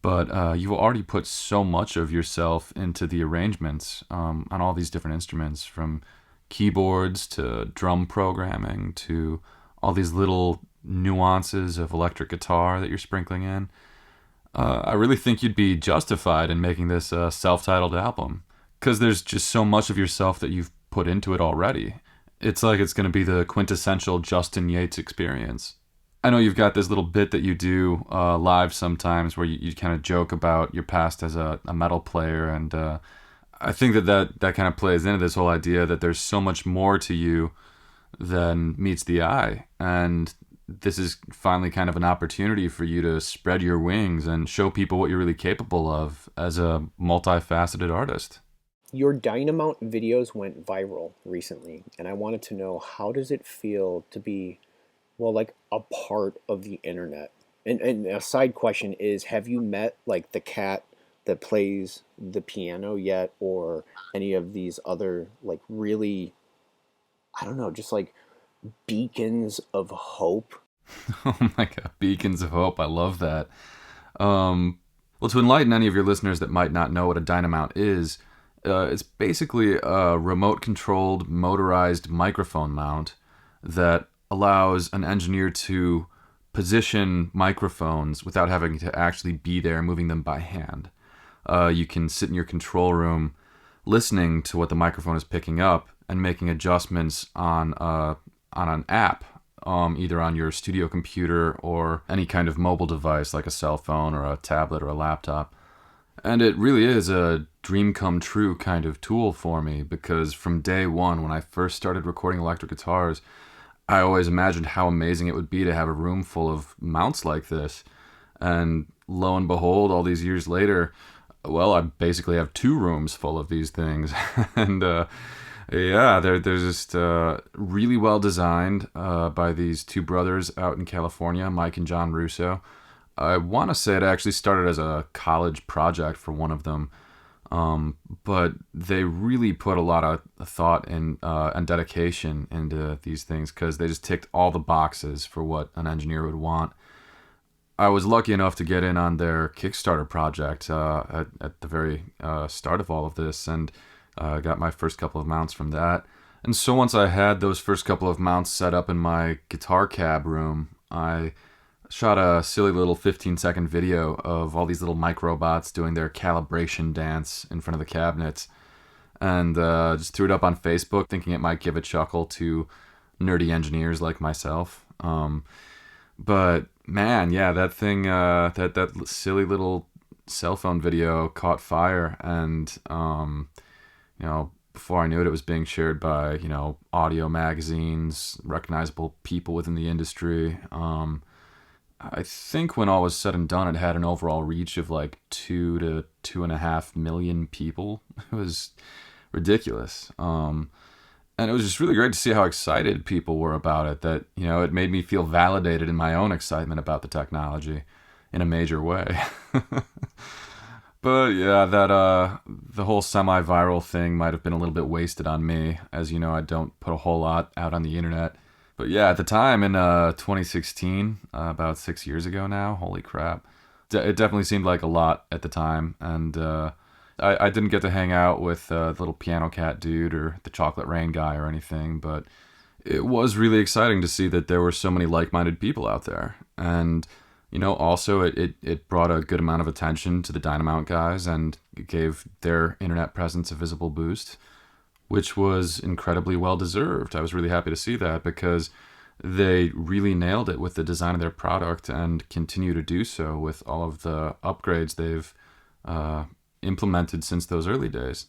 C: but you've already put so much of yourself into the arrangements on all these different instruments, from keyboards to drum programming to all these little nuances of electric guitar that you're sprinkling in. I really think you'd be justified in making this a self-titled album, because there's just so much of yourself that you've put into it already. It's like it's going to be the quintessential Justin Yates experience. I know you've got this little bit that you do live sometimes where you kind of joke about your past as a metal player, and I think that kind of plays into this whole idea that there's so much more to you than meets the eye, and this is finally kind of an opportunity for you to spread your wings and show people what you're really capable of as a multifaceted artist.
B: Your Dynamount videos went viral recently, and I wanted to know, how does it feel to be, like a part of the internet? And a side question is, have you met like the cat that plays the piano yet, or any of these other like really, I don't know, just like beacons of hope?
C: Oh my God, beacons of hope. I love that. Well, to enlighten any of your listeners that might not know what a Dynamount is, it's basically a remote-controlled motorized microphone mount that allows an engineer to position microphones without having to actually be there moving them by hand. You can sit in your control room listening to what the microphone is picking up and making adjustments on an app, either on your studio computer or any kind of mobile device like a cell phone or a tablet or a laptop. And it really is a dream come true kind of tool for me, because from day one, when I first started recording electric guitars, I always imagined how amazing it would be to have a room full of mounts like this. And lo and behold, all these years later, I basically have 2 rooms full of these things. And they're just really well designed by these 2 brothers out in California, Mike and John Russo. I want to say it actually started as a college project for one of them, but they really put a lot of thought and dedication into these things because they just ticked all the boxes for what an engineer would want. I was lucky enough to get in on their Kickstarter project at the very start of all of this, and got my first couple of mounts from that. And so once I had those first couple of mounts set up in my guitar cab room, I shot a silly little 15-second video of all these little mic robots doing their calibration dance in front of the cabinets, and just threw it up on Facebook thinking it might give a chuckle to nerdy engineers like myself. But man, yeah, that thing, that silly little cell phone video caught fire, and before I knew it, it was being shared by audio magazines, recognizable people within the industry. I think when all was said and done, it had an overall reach of like 2 to 2.5 million people. It was ridiculous. And it was just really great to see how excited people were about it, that, it made me feel validated in my own excitement about the technology in a major way. But yeah, that the whole semi-viral thing might have been a little bit wasted on me. As you know, I don't put a whole lot out on the internet. But yeah, at the time in 2016, about 6 years ago now, holy crap. It definitely seemed like a lot at the time. And I didn't get to hang out with the little piano cat dude or the chocolate rain guy or anything, but it was really exciting to see that there were so many like-minded people out there. And, also it brought a good amount of attention to the Dynamount guys, and it gave their internet presence a visible boost, which was incredibly well-deserved. I was really happy to see that because they really nailed it with the design of their product and continue to do so with all of the upgrades they've implemented since those early days.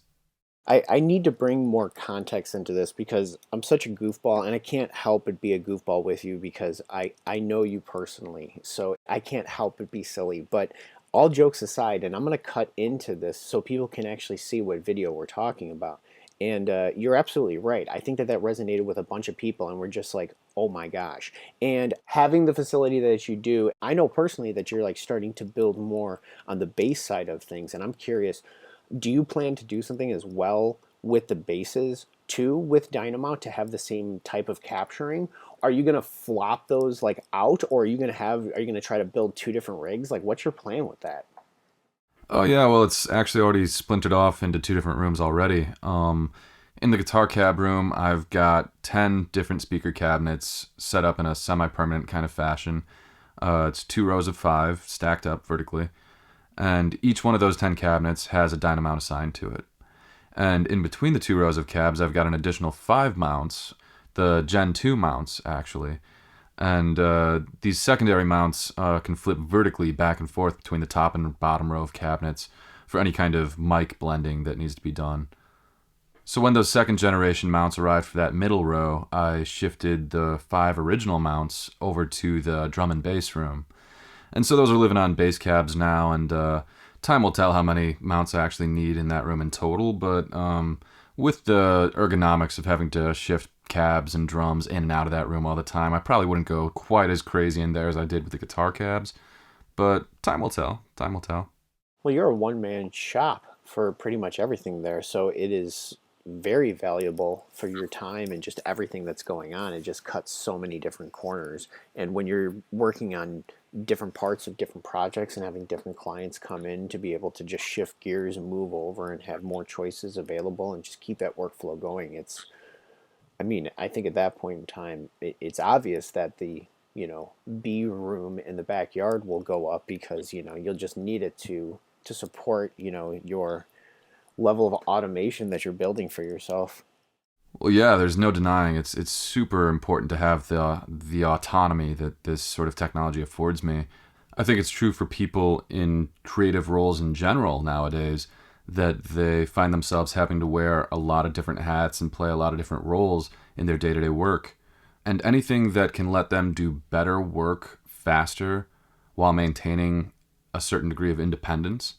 B: I need to bring more context into this because I'm such a goofball and I can't help but be a goofball with you because I know you personally. So I can't help but be silly. But all jokes aside, and I'm going to cut into this so people can actually see what video we're talking about. And you're absolutely right. I think that resonated with a bunch of people and we're just like, oh my gosh. And having the facility that you do, I know personally that you're like starting to build more on the bass side of things. And I'm curious, do you plan to do something as well with the basses too with Dynamount to have the same type of capturing? Are you going to flop those like out, or are you going to try to build two different rigs? Like, what's your plan with that?
C: Oh yeah, well, it's actually already splintered off into two different rooms already. In the guitar cab room, I've got 10 different speaker cabinets set up in a semi-permanent kind of fashion. It's 2 rows of 5 stacked up vertically, and each one of those 10 cabinets has a Dynamount assigned to it. And in between the 2 rows of cabs, I've got an additional 5 mounts, the Gen 2 mounts actually. And these secondary mounts can flip vertically back and forth between the top and bottom row of cabinets for any kind of mic blending that needs to be done. So when those second generation mounts arrived for that middle row, I shifted the 5 original mounts over to the drum and bass room. And so those are living on bass cabs now, and time will tell how many mounts I actually need in that room in total, but with the ergonomics of having to shift cabs and drums in and out of that room all the time, I probably wouldn't go quite as crazy in there as I did with the guitar cabs, but time will tell. Time will tell.
B: Well, you're a one-man shop for pretty much everything there, so it is very valuable for your time and just everything that's going on. It just cuts so many different corners. And when you're working on different parts of different projects and having different clients come in to be able to just shift gears and move over and have more choices available and just keep that workflow going, I think at that point in time, it's obvious that the B room in the backyard will go up because you'll just need it to support your level of automation that you're building for yourself.
C: Well, yeah, there's no denying it's super important to have the autonomy that this sort of technology affords me. I think it's true for people in creative roles in general nowadays that they find themselves having to wear a lot of different hats and play a lot of different roles in their day-to-day work. And anything that can let them do better work faster while maintaining a certain degree of independence,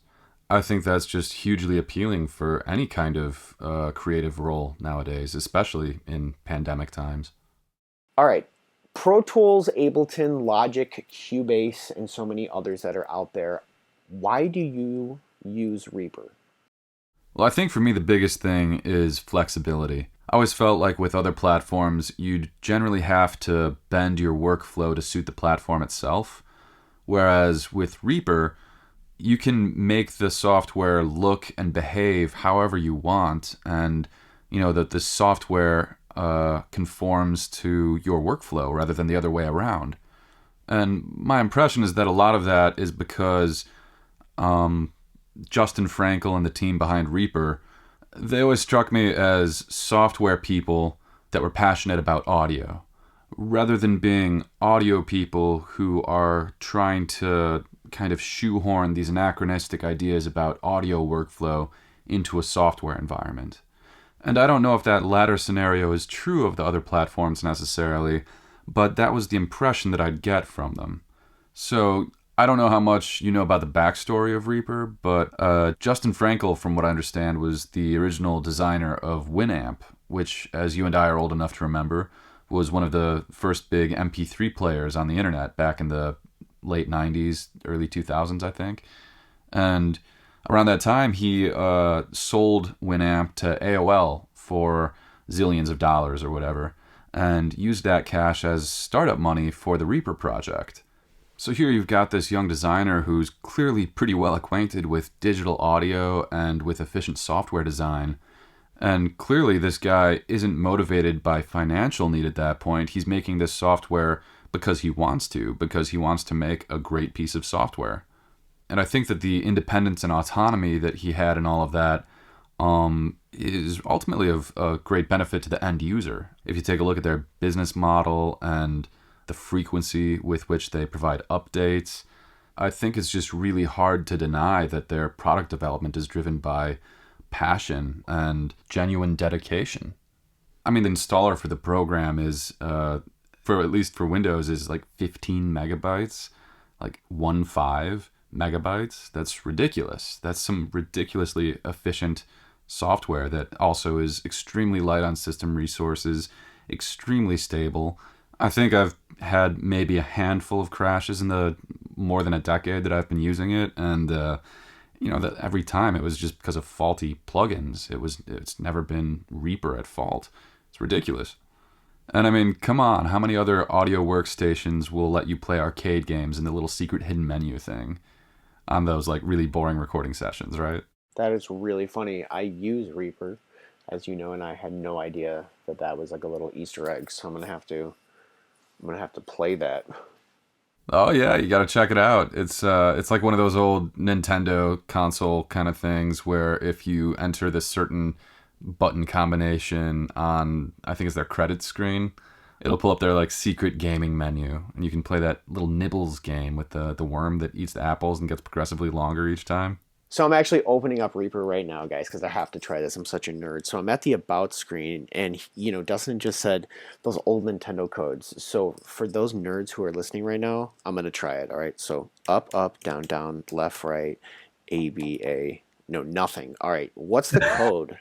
C: I think that's just hugely appealing for any kind of creative role nowadays, especially in pandemic times.
B: All right, Pro Tools, Ableton, Logic, Cubase, and so many others that are out there. Why do you use Reaper?
C: Well, I think for me the biggest thing is flexibility. I always felt like with other platforms, you'd generally have to bend your workflow to suit the platform itself. Whereas with Reaper, you can make the software look and behave however you want, and that the software conforms to your workflow rather than the other way around. And my impression is that a lot of that is because Justin Frankel and the team behind Reaper, they always struck me as software people that were passionate about audio, rather than being audio people who are trying to kind of shoehorn these anachronistic ideas about audio workflow into a software environment. And I don't know if that latter scenario is true of the other platforms necessarily, but that was the impression that I'd get from them. So I don't know how much you know about the backstory of Reaper, but Justin Frankel, from what I understand, was the original designer of Winamp, which, as you and I are old enough to remember, was one of the first big MP3 players on the internet back in the late 90s, early 2000s, I think. And around that time, he sold Winamp to AOL for zillions of dollars or whatever, and used that cash as startup money for the Reaper project. So here you've got this young designer who's clearly pretty well acquainted with digital audio and with efficient software design. And clearly this guy isn't motivated by financial need at that point. He's making this software because he wants to make a great piece of software. And I think that the independence and autonomy that he had in all of that is ultimately of a great benefit to the end user. If you take a look at their business model and the frequency with which they provide updates, I think it's just really hard to deny that their product development is driven by passion and genuine dedication. I mean, the installer for the program is, at least for Windows, is like 15 megabytes, like 15 megabytes. That's ridiculous. That's some ridiculously efficient software that also is extremely light on system resources, extremely stable. I think I've had maybe a handful of crashes in the more than a decade that I've been using it, and that every time it was just because of faulty plugins. It's never been Reaper at fault. It's ridiculous. And I mean, come on, how many other audio workstations will let you play arcade games in the little secret hidden menu thing on those like really boring recording sessions, right?
B: That is really funny. I use Reaper, as you know, and I had no idea that was like a little Easter egg. So I'm gonna have to play that.
C: Oh yeah, you gotta check it out. It's like one of those old Nintendo console kind of things where if you enter this certain button combination on, I think it's their credit screen, it'll pull up their like secret gaming menu, and you can play that little Nibbles game with the worm that eats the apples and gets progressively longer each time.
B: So I'm actually opening up Reaper right now, guys, because I have to try this. I'm such a nerd. So I'm at the About screen, and Dustin just said those old Nintendo codes. So for those nerds who are listening right now, I'm gonna try it. All right. So up, up, down, down, left, right, A, B, A. No, nothing. All right. What's the code?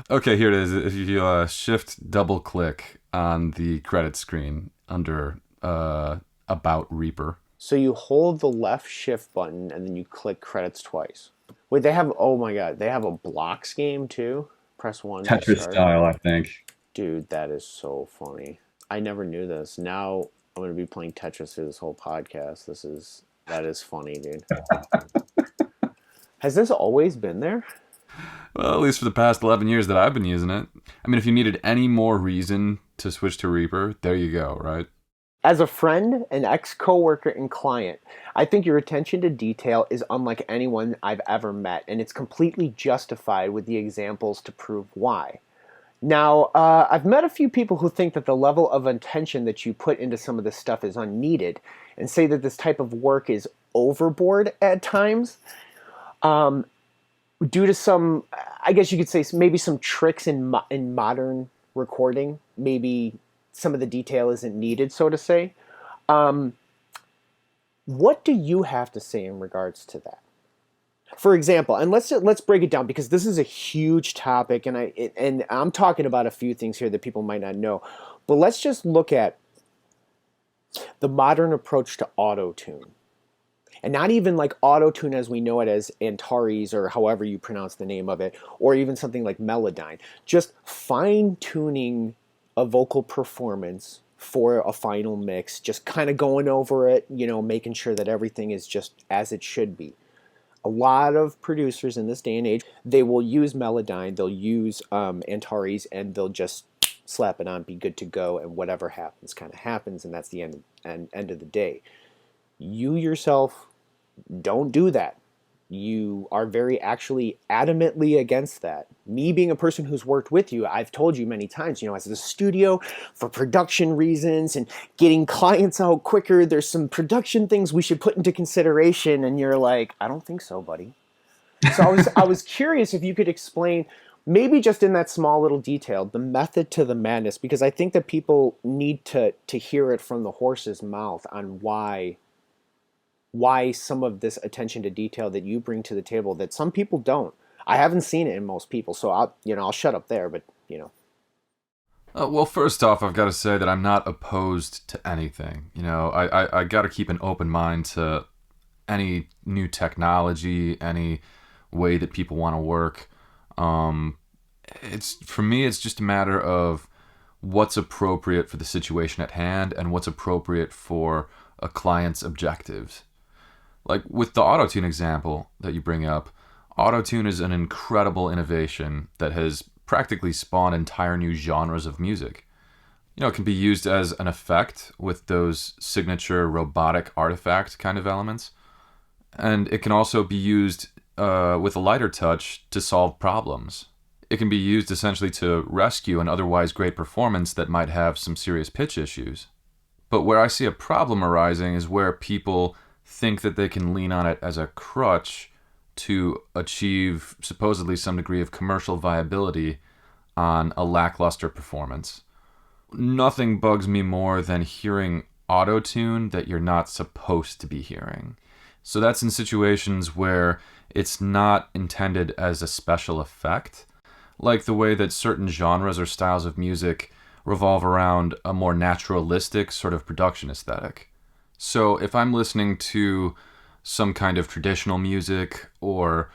C: Okay, here it is. If you shift double click on the credit screen under About Reaper.
B: So you hold the left shift button and then you click credits twice. Wait, oh my God, they have a blocks game too? Press 1 to
D: Tetris
B: start.
D: style, I think.
B: Dude, that is so funny. I never knew this. Now I'm going to be playing Tetris through this whole podcast. That is funny, dude. Has this always been there?
C: Well, at least for the past 11 years that I've been using it. I mean, if you needed any more reason to switch to Reaper, there you go, right?
B: As a friend, an ex-coworker, and client, I think your attention to detail is unlike anyone I've ever met, and it's completely justified with the examples to prove why. Now, I've met a few people who think that the level of attention that you put into some of this stuff is unneeded, and say that this type of work is overboard at times, due to some, I guess you could say, maybe some tricks in modern recording. Maybe some of the detail isn't needed, so to say. What do you have to say in regards to that? For example, and let's break it down, because this is a huge topic, and I'm talking about a few things here that people might not know. But let's just look at The modern approach to auto-tune. And not even like auto-tune as we know it as Antares or however you pronounce the name of it, or even something like Melodyne. Just fine-tuning a vocal performance for a final mix, just kind of going over it, making sure that everything is just as it should be. A lot of producers in this day and age, they will use Melodyne, they'll use Antares, and they'll just slap it on, be good to go, and whatever happens kind of happens, and that's the end of the day. You yourself don't do that. You are very actually adamantly against that. Me being a person who's worked with you, I've told you many times, as a studio, for production reasons and getting clients out quicker, there's some production things we should put into consideration. And you're like, I don't think so, buddy. So I was curious if you could explain, maybe just in that small little detail, the method to the madness, because I think that people need to hear it from the horse's mouth on why some of this attention to detail that you bring to the table that some people don't. I haven't seen it in most people, so I'll shut up there, but
C: Well, first off, I've got to say that I'm not opposed to anything. I got to keep an open mind to any new technology, any way that people want to work. For me, it's just a matter of what's appropriate for the situation at hand and what's appropriate for a client's objectives. Like with the autotune example that you bring up, autotune is an incredible innovation that has practically spawned entire new genres of music. It can be used as an effect with those signature robotic artifact kind of elements. And it can also be used with a lighter touch to solve problems. It can be used essentially to rescue an otherwise great performance that might have some serious pitch issues. But where I see a problem arising is where people think that they can lean on it as a crutch to achieve supposedly some degree of commercial viability on a lackluster performance. Nothing bugs me more than hearing auto-tune that you're not supposed to be hearing. So that's in situations where it's not intended as a special effect, like the way that certain genres or styles of music revolve around a more naturalistic sort of production aesthetic. So if I'm listening to some kind of traditional music or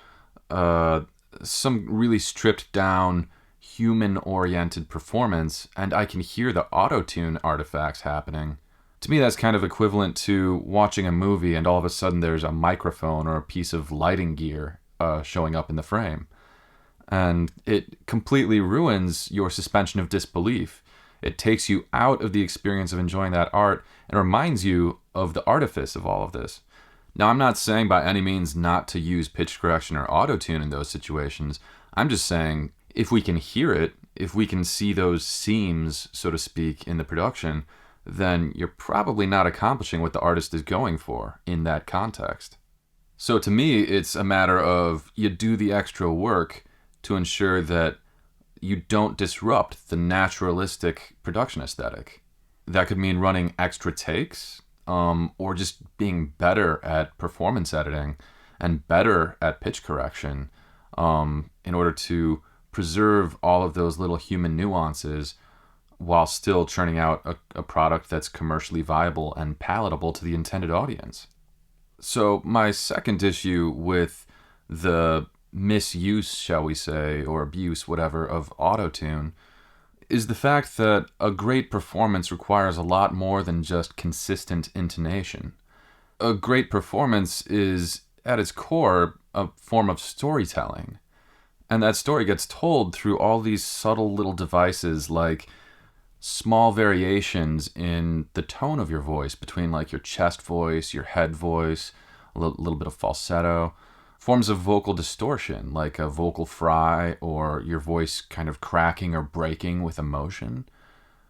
C: some really stripped down human-oriented performance and I can hear the auto-tune artifacts happening, to me that's kind of equivalent to watching a movie and all of a sudden there's a microphone or a piece of lighting gear showing up in the frame. And it completely ruins your suspension of disbelief. It takes you out of the experience of enjoying that art and reminds you of the artifice of all of this. Now, I'm not saying by any means not to use pitch correction or auto-tune in those situations. I'm just saying if we can hear it, if we can see those seams, so to speak, in the production, then you're probably not accomplishing what the artist is going for in that context. So to me, it's a matter of you do the extra work to ensure that you don't disrupt the naturalistic production aesthetic. That could mean running extra takes, or just being better at performance editing and better at pitch correction, in order to preserve all of those little human nuances while still churning out a product that's commercially viable and palatable to the intended audience. So my second issue with the misuse, shall we say, or abuse, whatever, of autotune is the fact that a great performance requires a lot more than just consistent intonation. A great performance is, at its core, a form of storytelling. And that story gets told through all these subtle little devices like small variations in the tone of your voice between like your chest voice, your head voice, a little bit of falsetto. Forms of vocal distortion, like a vocal fry or your voice kind of cracking or breaking with emotion.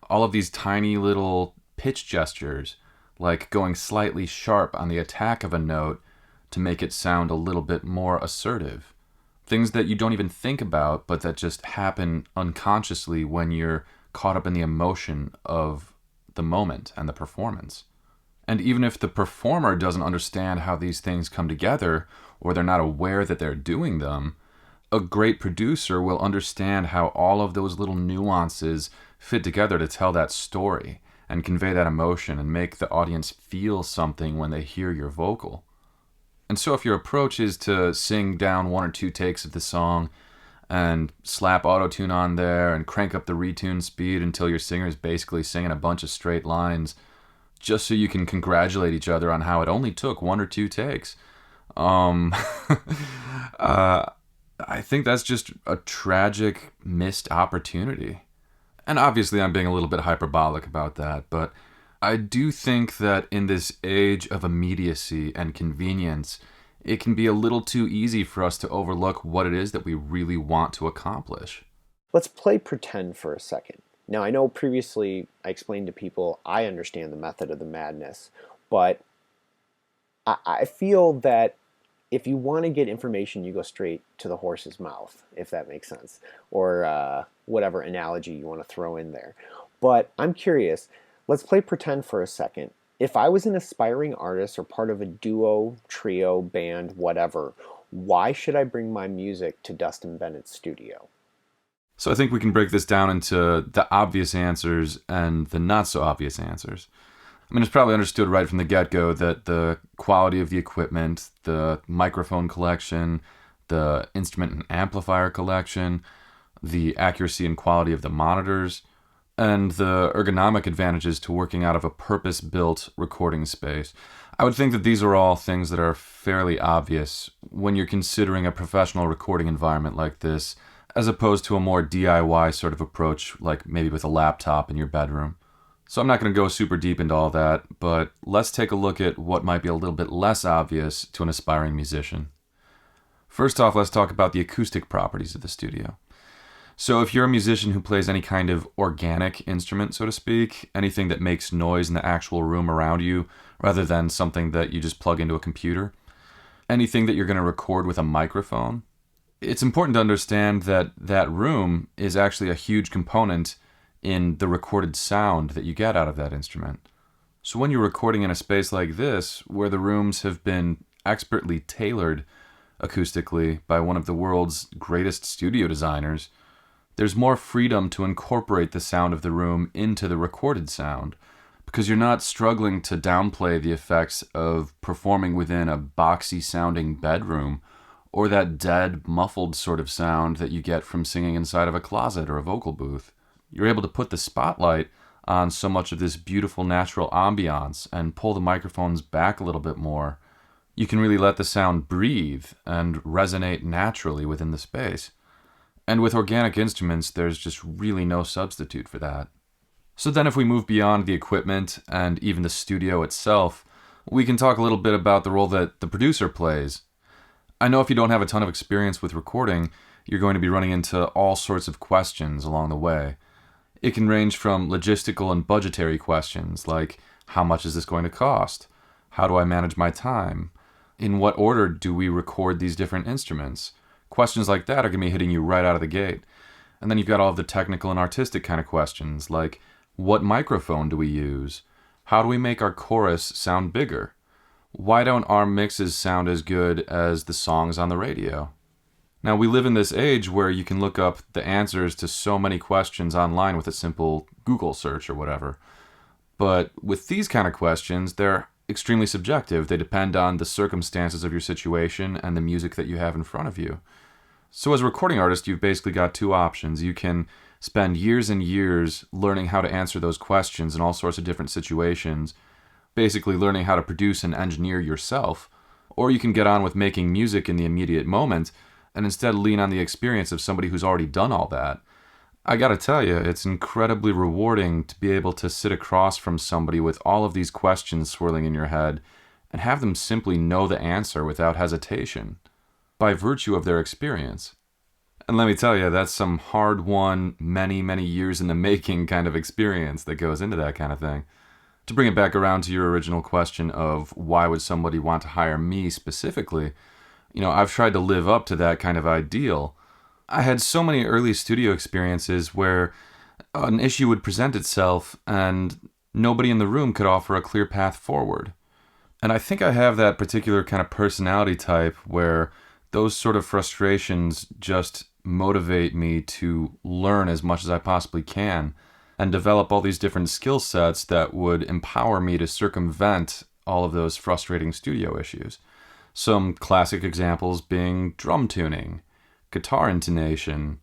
C: All of these tiny little pitch gestures, like going slightly sharp on the attack of a note to make it sound a little bit more assertive. Things that you don't even think about, but that just happen unconsciously when you're caught up in the emotion of the moment and the performance. And even if the performer doesn't understand how these things come together, or they're not aware that they're doing them, a great producer will understand how all of those little nuances fit together to tell that story and convey that emotion and make the audience feel something when they hear your vocal. And so if your approach is to sing down one or two takes of the song and slap auto-tune on there and crank up the retune speed until your singer is basically singing a bunch of straight lines just so you can congratulate each other on how it only took one or two takes, I think that's just a tragic missed opportunity. And obviously I'm being a little bit hyperbolic about that, but I do think that in this age of immediacy and convenience, it can be a little too easy for us to overlook what it is that we really want to accomplish.
B: Let's play pretend for a second. Now, I know previously I explained to people I understand the method of the madness, but I feel that if you want to get information, you go straight to the horse's mouth, if that makes sense, or whatever analogy you want to throw in there. But I'm curious, let's play pretend for a second. If I was an aspiring artist or part of a duo, trio, band, whatever, why should I bring my music to Dustin Bennett's studio?
C: So I think we can break this down into the obvious answers and the not so obvious answers. I mean, it's probably understood right from the get-go that the quality of the equipment, the microphone collection, the instrument and amplifier collection, the accuracy and quality of the monitors, and the ergonomic advantages to working out of a purpose-built recording space. I would think that these are all things that are fairly obvious when you're considering a professional recording environment like this, as opposed to a more DIY sort of approach, like maybe with a laptop in your bedroom. So I'm not going to go super deep into all that, but let's take a look at what might be a little bit less obvious to an aspiring musician. First off, let's talk about the acoustic properties of the studio. So if you're a musician who plays any kind of organic instrument, so to speak, anything that makes noise in the actual room around you, rather than something that you just plug into a computer, anything that you're going to record with a microphone, it's important to understand that that room is actually a huge component in the recorded sound that you get out of that instrument. So when you're recording in a space like this, where the rooms have been expertly tailored acoustically by one of the world's greatest studio designers, there's more freedom to incorporate the sound of the room into the recorded sound, because you're not struggling to downplay the effects of performing within a boxy sounding bedroom or that dead, muffled sort of sound that you get from singing inside of a closet or a vocal booth. You're able to put the spotlight on so much of this beautiful natural ambiance and pull the microphones back a little bit more. You can really let the sound breathe and resonate naturally within the space. And with organic instruments, there's just really no substitute for that. So then if we move beyond the equipment and even the studio itself, we can talk a little bit about the role that the producer plays. I know if you don't have a ton of experience with recording, you're going to be running into all sorts of questions along the way. It can range from logistical and budgetary questions like, how much is this going to cost? How do I manage my time? In what order do we record these different instruments? Questions like that are going to be hitting you right out of the gate. And then you've got all of the technical and artistic kind of questions like, what microphone do we use? How do we make our chorus sound bigger? Why don't our mixes sound as good as the songs on the radio? Now, we live in this age where you can look up the answers to so many questions online with a simple Google search or whatever. But with these kind of questions, they're extremely subjective. They depend on the circumstances of your situation and the music that you have in front of you. So as a recording artist, you've basically got two options. You can spend years and years learning how to answer those questions in all sorts of different situations, basically learning how to produce and engineer yourself, or you can get on with making music in the immediate moment and instead lean on the experience of somebody who's already done all that. I gotta tell you, it's incredibly rewarding to be able to sit across from somebody with all of these questions swirling in your head and have them simply know the answer without hesitation, by virtue of their experience. And let me tell you, that's some hard-won, many, many years in the making kind of experience that goes into that kind of thing. To bring it back around to your original question of why would somebody want to hire me specifically, I've tried to live up to that kind of ideal. I had so many early studio experiences where an issue would present itself and nobody in the room could offer a clear path forward. And I think I have that particular kind of personality type where those sort of frustrations just motivate me to learn as much as I possibly can and develop all these different skill sets that would empower me to circumvent all of those frustrating studio issues. Some classic examples being drum tuning, guitar intonation,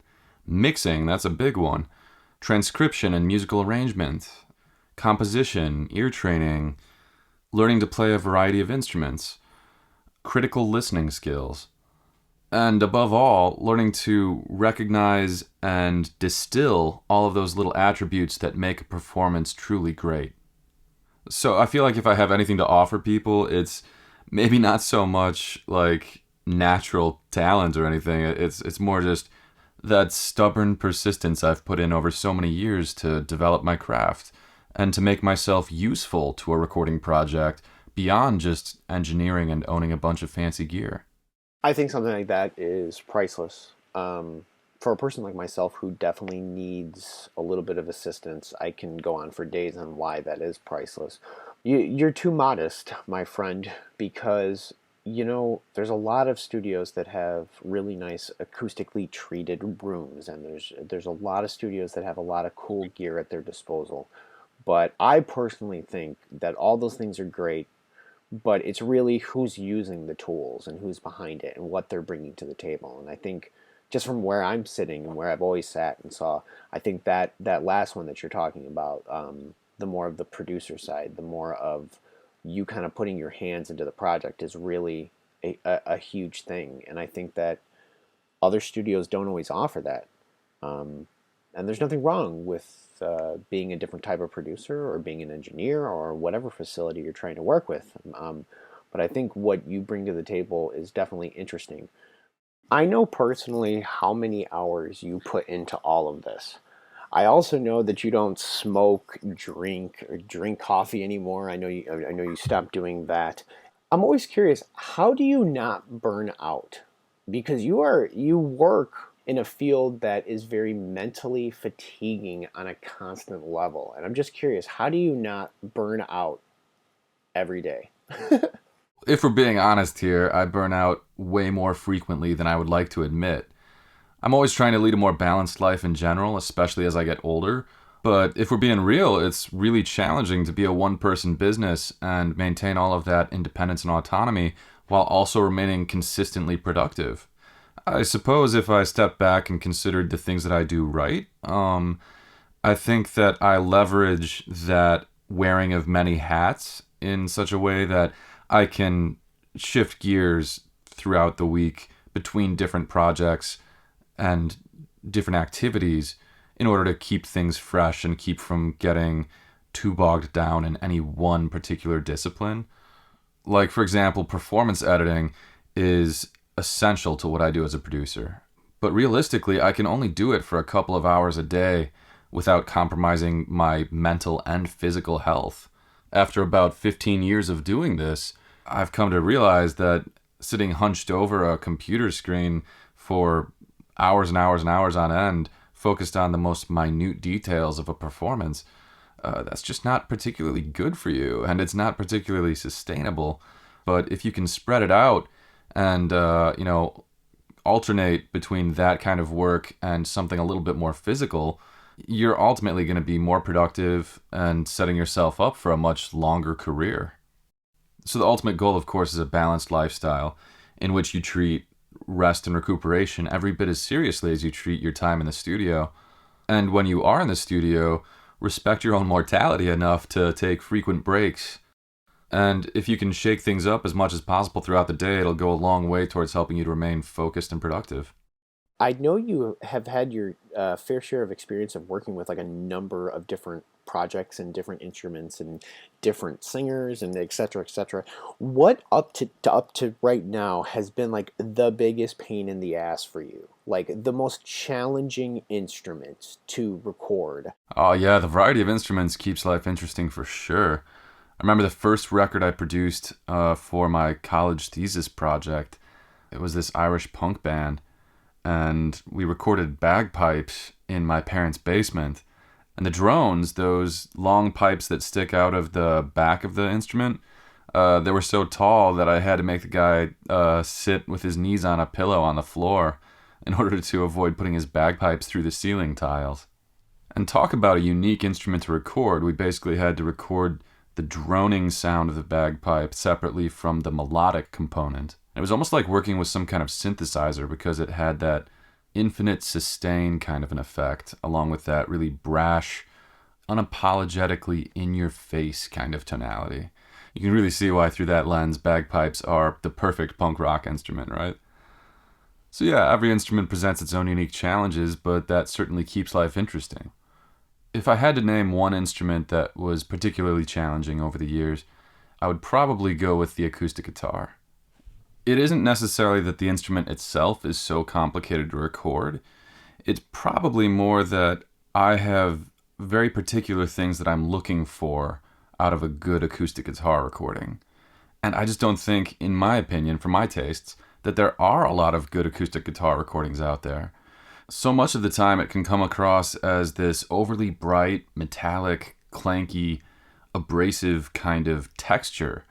C: mixing, that's a big one, transcription and musical arrangement, composition, ear training, learning to play a variety of instruments, critical listening skills, and above all, learning to recognize and distill all of those little attributes that make a performance truly great. So I feel like if I have anything to offer people, it's maybe not so much like natural talent or anything. It's more just that stubborn persistence I've put in over so many years to develop my craft and to make myself useful to a recording project beyond just engineering and owning a bunch of fancy gear.
B: I think something like that is priceless. For a person like myself who definitely needs a little bit of assistance, I can go on for days on why that is priceless. You're too modest, my friend, because there's a lot of studios that have really nice acoustically treated rooms, and there's a lot of studios that have a lot of cool gear at their disposal. But I personally think that all those things are great, but it's really who's using the tools and who's behind it and what they're bringing to the table. And I think just from where I'm sitting and where I've always sat and saw, I think that last one that you're talking about, the more of the producer side, the more of you kind of putting your hands into the project is really a huge thing. And I think that other studios don't always offer that. And there's nothing wrong with being a different type of producer or being an engineer or whatever facility you're trying to work with. But I think what you bring to the table is definitely interesting. I know personally how many hours you put into all of this. I also know that you don't smoke, drink, or drink coffee anymore. I know you stopped doing that. I'm always curious, how do you not burn out? Because you work in a field that is very mentally fatiguing on a constant level. And I'm just curious, how do you not burn out every day?
C: If we're being honest here, I burn out way more frequently than I would like to admit. I'm always trying to lead a more balanced life in general, especially as I get older. But if we're being real, it's really challenging to be a one-person business and maintain all of that independence and autonomy while also remaining consistently productive. I suppose if I step back and considered the things that I do right, I think that I leverage that wearing of many hats in such a way that I can shift gears throughout the week between different projects and different activities in order to keep things fresh and keep from getting too bogged down in any one particular discipline. Like, for example, performance editing is essential to what I do as a producer. But realistically, I can only do it for a couple of hours a day without compromising my mental and physical health. After about 15 years of doing this, I've come to realize that sitting hunched over a computer screen for hours and hours and hours on end, focused on the most minute details of a performance, that's just not particularly good for you, and it's not particularly sustainable. But if you can spread it out and, alternate between that kind of work and something a little bit more physical, you're ultimately going to be more productive and setting yourself up for a much longer career. So the ultimate goal, of course, is a balanced lifestyle in which you treat rest and recuperation every bit as seriously as you treat your time in the studio. And when you are in the studio, respect your own mortality enough to take frequent breaks. And if you can shake things up as much as possible throughout the day, it'll go a long way towards helping you to remain focused and productive.
B: I know you have had your fair share of experience of working with like a number of different projects and different instruments and different singers and et cetera, et cetera. What up to right now has been like the biggest pain in the ass for you? Like the most challenging instrument to record?
C: Oh yeah, the variety of instruments keeps life interesting for sure. I remember the first record I produced for my college thesis project. It was this Irish punk band, and we recorded bagpipes in my parents' basement. And the drones, those long pipes that stick out of the back of the instrument, they were so tall that I had to make the guy sit with his knees on a pillow on the floor in order to avoid putting his bagpipes through the ceiling tiles. And talk about a unique instrument to record. We basically had to record the droning sound of the bagpipe separately from the melodic component. It was almost like working with some kind of synthesizer because it had that infinite sustain kind of an effect, along with that really brash, unapologetically in-your-face kind of tonality. You can really see why, through that lens, bagpipes are the perfect punk rock instrument, right? So yeah, every instrument presents its own unique challenges, but that certainly keeps life interesting. If I had to name one instrument that was particularly challenging over the years, I would probably go with the acoustic guitar. It isn't necessarily that the instrument itself is so complicated to record. It's probably more that I have very particular things that I'm looking for out of a good acoustic guitar recording. And I just don't think, in my opinion, for my tastes, that there are a lot of good acoustic guitar recordings out there. So much of the time it can come across as this overly bright, metallic, clanky, abrasive kind of texture,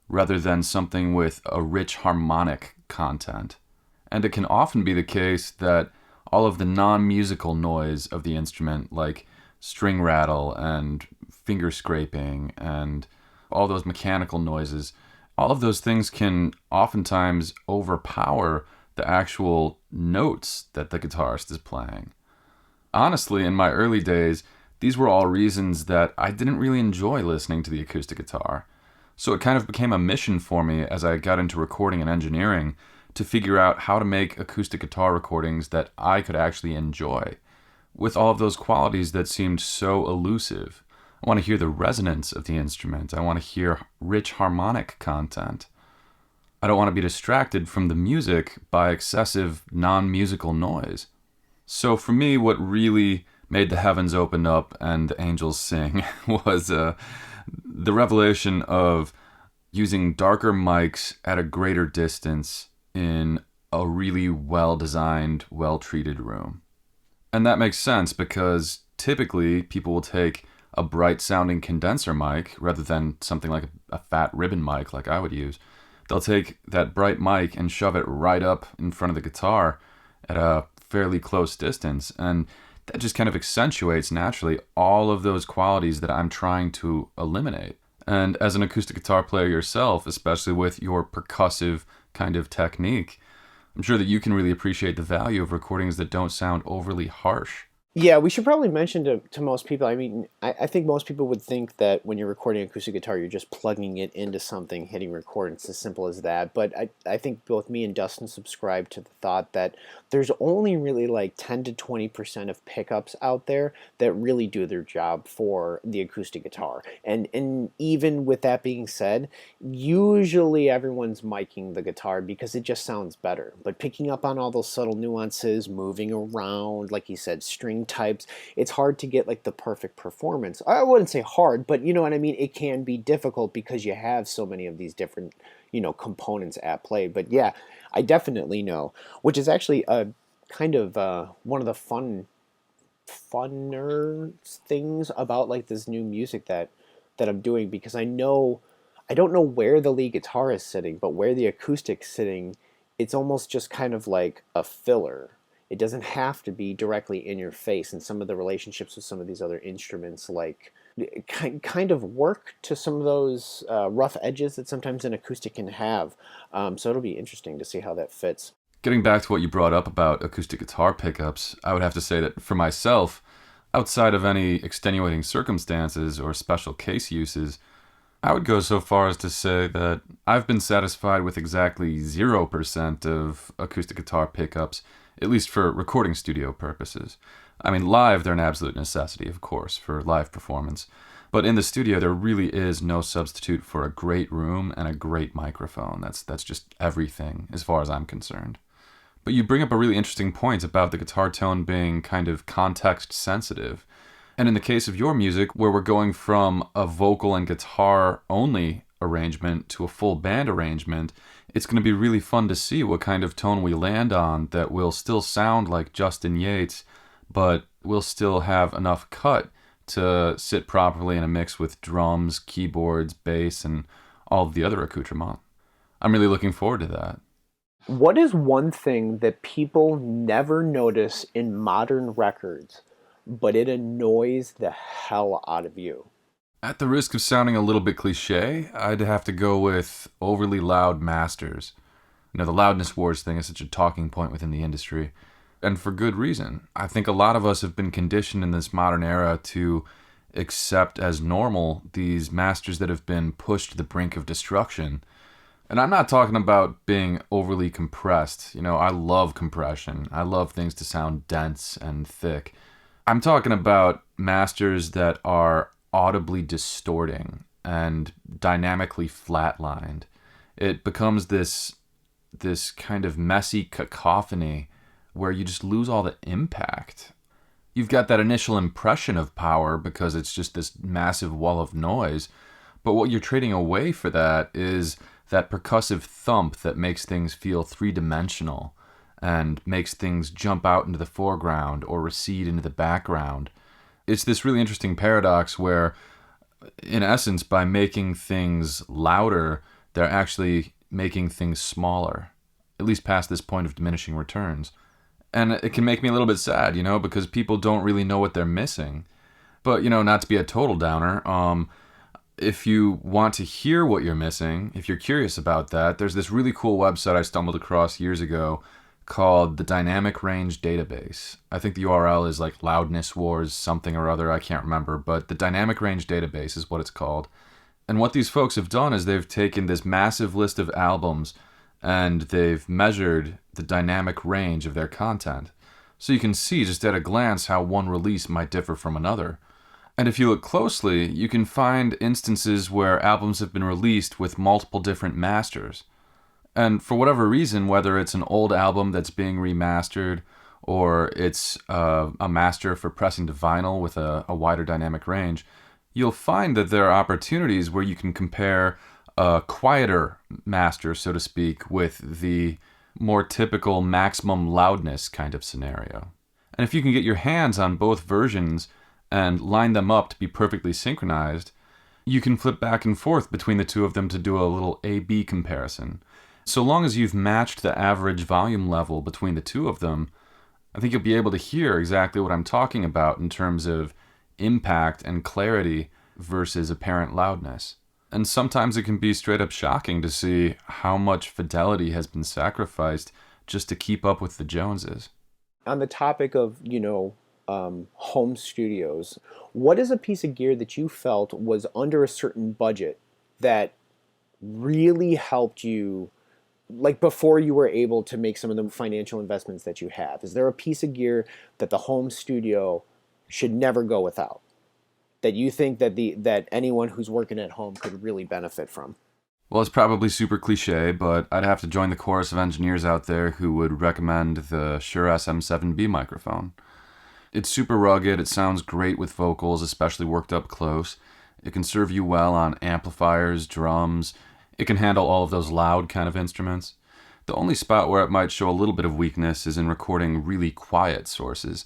C: rather than something with a rich harmonic content. And it can often be the case that all of the non-musical noise of the instrument, like string rattle and finger scraping and all those mechanical noises, all of those things can oftentimes overpower the actual notes that the guitarist is playing. Honestly, in my early days, these were all reasons that I didn't really enjoy listening to the acoustic guitar. So it kind of became a mission for me as I got into recording and engineering to figure out how to make acoustic guitar recordings that I could actually enjoy, with all of those qualities that seemed so elusive. I want to hear the resonance of the instrument. I want to hear rich harmonic content. I don't want to be distracted from the music by excessive non-musical noise. So for me, what really made the heavens open up and the angels sing was the revelation of using darker mics at a greater distance in a really well-designed, well-treated room. And that makes sense because typically people will take a bright-sounding condenser mic rather than something like a fat ribbon mic like I would use. They'll take that bright mic and shove it right up in front of the guitar at a fairly close distance, and that just kind of accentuates naturally all of those qualities that I'm trying to eliminate. And as an acoustic guitar player yourself, especially with your percussive kind of technique, I'm sure that you can really appreciate the value of recordings that don't sound overly harsh.
B: Yeah, we should probably mention to most people, I mean, I think most people would think that when you're recording acoustic guitar, you're just plugging it into something, hitting record. It's as simple as that. But I think both me and Dustin subscribe to the thought that there's only really like 10 to 20% of pickups out there that really do their job for the acoustic guitar. And even with that being said, usually everyone's miking the guitar because it just sounds better. But picking up on all those subtle nuances, moving around, like you said, string types, it's hard to get like the perfect performance. I wouldn't say hard, but you know what I mean? It can be difficult because you have so many of these different, components at play. But yeah, I definitely know, which is actually a kind of one of the funner things about like this new music that I'm doing, because I don't know where the lead guitar is sitting, but where the acoustic's sitting, it's almost just kind of like a filler. It doesn't have to be directly in your face, and some of the relationships with some of these other instruments like kind of work to some of those rough edges that sometimes an acoustic can have. So it'll be interesting to see how that fits.
C: Getting back to what you brought up about acoustic guitar pickups, I would have to say that for myself, outside of any extenuating circumstances or special case uses, I would go so far as to say that I've been satisfied with exactly 0% of acoustic guitar pickups, at least for recording studio purposes. I mean, live, they're an absolute necessity, of course, for live performance. But in the studio, there really is no substitute for a great room and a great microphone. That's just everything, as far as I'm concerned. But you bring up a really interesting point about the guitar tone being kind of context sensitive. And in the case of your music, where we're going from a vocal and guitar only arrangement to a full band arrangement, it's going to be really fun to see what kind of tone we land on that will still sound like Justin Yates, but will still have enough cut to sit properly in a mix with drums, keyboards, bass, and all of the other accoutrements. I'm really looking forward to that.
B: What is one thing that people never notice in modern records, but it annoys the hell out of you?
C: At the risk of sounding a little bit cliche, I'd have to go with overly loud masters. The loudness wars thing is such a talking point within the industry, and for good reason. I think a lot of us have been conditioned in this modern era to accept as normal these masters that have been pushed to the brink of destruction. And I'm not talking about being overly compressed. I love compression. I love things to sound dense and thick. I'm talking about masters that are audibly distorting and dynamically flatlined. It becomes this kind of messy cacophony where you just lose all the impact. You've got that initial impression of power because it's just this massive wall of noise, but what you're trading away for that is that percussive thump that makes things feel three-dimensional and makes things jump out into the foreground or recede into the background. It's this really interesting paradox where, in essence, by making things louder, they're actually making things smaller, at least past this point of diminishing returns. And it can make me a little bit sad, because people don't really know what they're missing. But, not to be a total downer, if you want to hear what you're missing, if you're curious about that, there's this really cool website I stumbled across years ago called the Dynamic Range Database. I think the URL is like Loudness Wars something or other, I can't remember, but the Dynamic Range Database is what it's called. And what these folks have done is they've taken this massive list of albums and they've measured the dynamic range of their content. So you can see just at a glance how one release might differ from another. And if you look closely, you can find instances where albums have been released with multiple different masters. And for whatever reason, whether it's an old album that's being remastered or it's a master for pressing to vinyl with a wider dynamic range, you'll find that there are opportunities where you can compare a quieter master, so to speak, with the more typical maximum loudness kind of scenario. And if you can get your hands on both versions and line them up to be perfectly synchronized, you can flip back and forth between the two of them to do a little A-B comparison. So long as you've matched the average volume level between the two of them, I think you'll be able to hear exactly what I'm talking about in terms of impact and clarity versus apparent loudness. And sometimes it can be straight up shocking to see how much fidelity has been sacrificed just to keep up with the Joneses.
B: On the topic of, home studios, what is a piece of gear that you felt was under a certain budget that really helped you, like before you were able to make some of the financial investments that you have? Is there a piece of gear that the home studio should never go without, that you think that anyone who's working at home could really benefit from?
C: Well, it's probably super cliche, but I'd have to join the chorus of engineers out there who would recommend the Shure SM7B microphone. It's super rugged, it sounds great with vocals, especially worked up close. It can serve you well on amplifiers, drums. It can handle all of those loud kind of instruments. The only spot where it might show a little bit of weakness is in recording really quiet sources.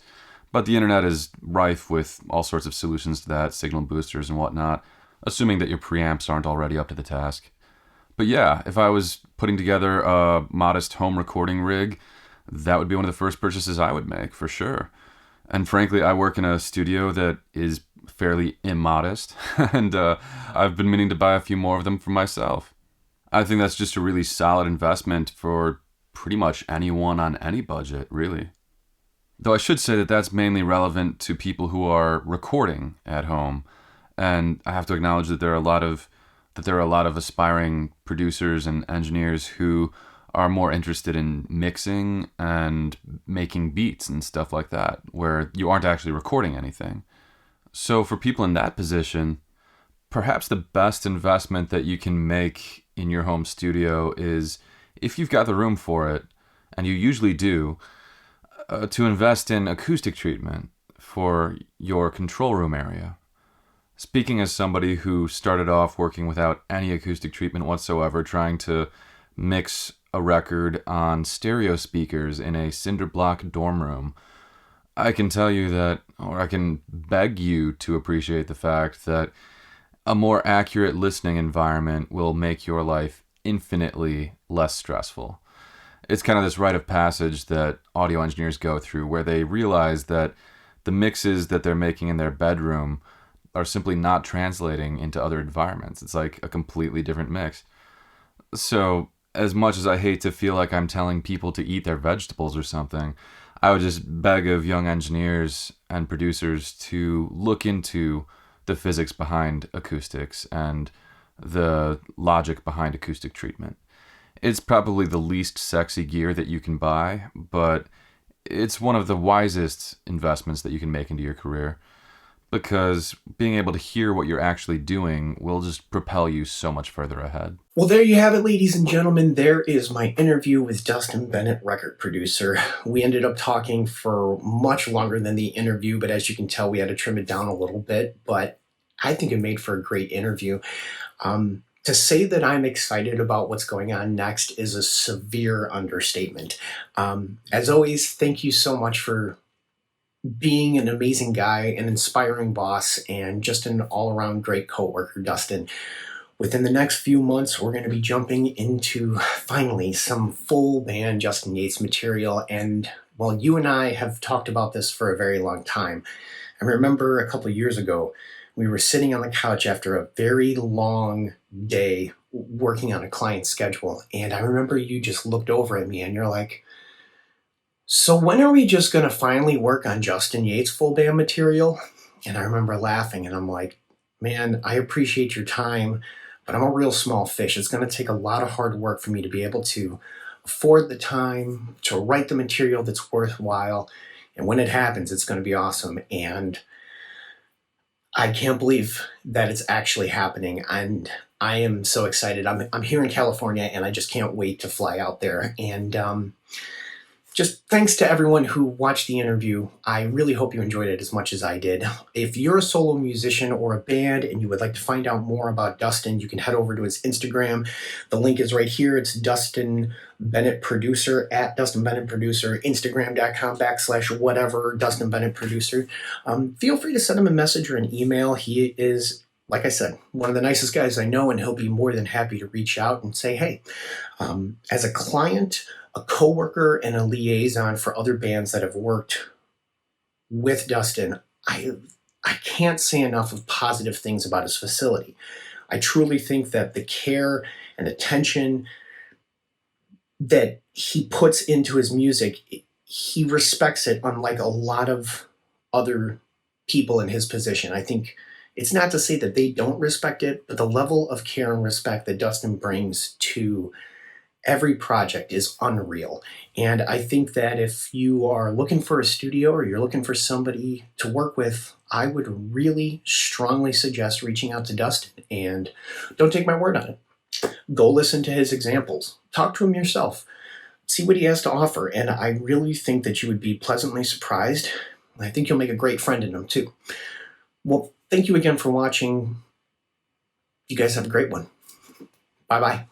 C: But the internet is rife with all sorts of solutions to that, signal boosters and whatnot, assuming that your preamps aren't already up to the task. But yeah, if I was putting together a modest home recording rig, that would be one of the first purchases I would make, for sure. And frankly, I work in a studio that is fairly immodest, and I've been meaning to buy a few more of them for myself. I think that's just a really solid investment for pretty much anyone on any budget, really. Though I should say that that's mainly relevant to people who are recording at home, and I have to acknowledge that there are a lot of aspiring producers and engineers who are more interested in mixing and making beats and stuff like that, where you aren't actually recording anything. So for people in that position, perhaps the best investment that you can make in your home studio is, if you've got the room for it, and you usually do, to invest in acoustic treatment for your control room area. Speaking as somebody who started off working without any acoustic treatment whatsoever, trying to mix a record on stereo speakers in a cinder block dorm room, I can tell you that, or I can beg you to appreciate the fact that a more accurate listening environment will make your life infinitely less stressful. It's kind of this rite of passage that audio engineers go through, where they realize that the mixes that they're making in their bedroom are simply not translating into other environments. It's like a completely different mix. So, as much as I hate to feel like I'm telling people to eat their vegetables or something, I would just beg of young engineers and producers to look into the physics behind acoustics and the logic behind acoustic treatment. It's probably the least sexy gear that you can buy, but it's one of the wisest investments that you can make into your career, because being able to hear what you're actually doing will just propel you so much further ahead.
A: Well, there you have it, ladies and gentlemen. There is my interview with Dustin Bennett, record producer. We ended up talking for much longer than the interview, but as you can tell, we had to trim it down a little bit. But I think it made for a great interview. To say that I'm excited about what's going on next is a severe understatement. As always, thank you so much for being an amazing guy, an inspiring boss, and just an all-around great coworker, Dustin. Within the next few months, we're going to be jumping into, finally, some full band Justin Yates material. And, well, you and I have talked about this for a very long time. I remember a couple of years ago, we were sitting on the couch after a very long day working on a client schedule. And I remember you just looked over at me and you're like, so when are we just going to finally work on Justin Yates full band material? And I remember laughing and I'm like, man, I appreciate your time, but I'm a real small fish. It's going to take a lot of hard work for me to be able to afford the time to write the material that's worthwhile. And when it happens, it's going to be awesome. And I can't believe that it's actually happening. And I am so excited. I'm here in California and I just can't wait to fly out there. And just thanks to everyone who watched the interview. I really hope you enjoyed it as much as I did. If you're a solo musician or a band and you would like to find out more about Dustin, you can head over to his Instagram. The link is right here. It's Dustin Bennett Producer, at Dustin Bennett Producer, Instagram.com/whatever, Dustin Bennett Producer. Feel free to send him a message or an email. He is, like I said, one of the nicest guys I know, and he'll be more than happy to reach out and say, hey, as a client, a coworker, and a liaison for other bands that have worked with Dustin, I can't say enough of positive things about his facility. I truly think that the care and attention that he puts into his music, he respects it unlike a lot of other people in his position. I think it's not to say that they don't respect it, but the level of care and respect that Dustin brings to every project is unreal. And I think that if you are looking for a studio or you're looking for somebody to work with, I would really strongly suggest reaching out to Dustin. And don't take my word on it. Go listen to his examples. Talk to him yourself. See what he has to offer. And I really think that you would be pleasantly surprised. I think you'll make a great friend in him too. Well, thank you again for watching. You guys have a great one. Bye-bye.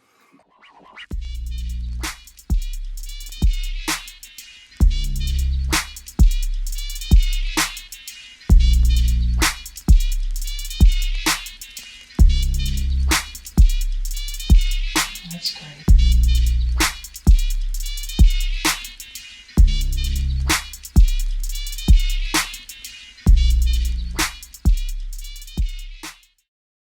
D: That's great.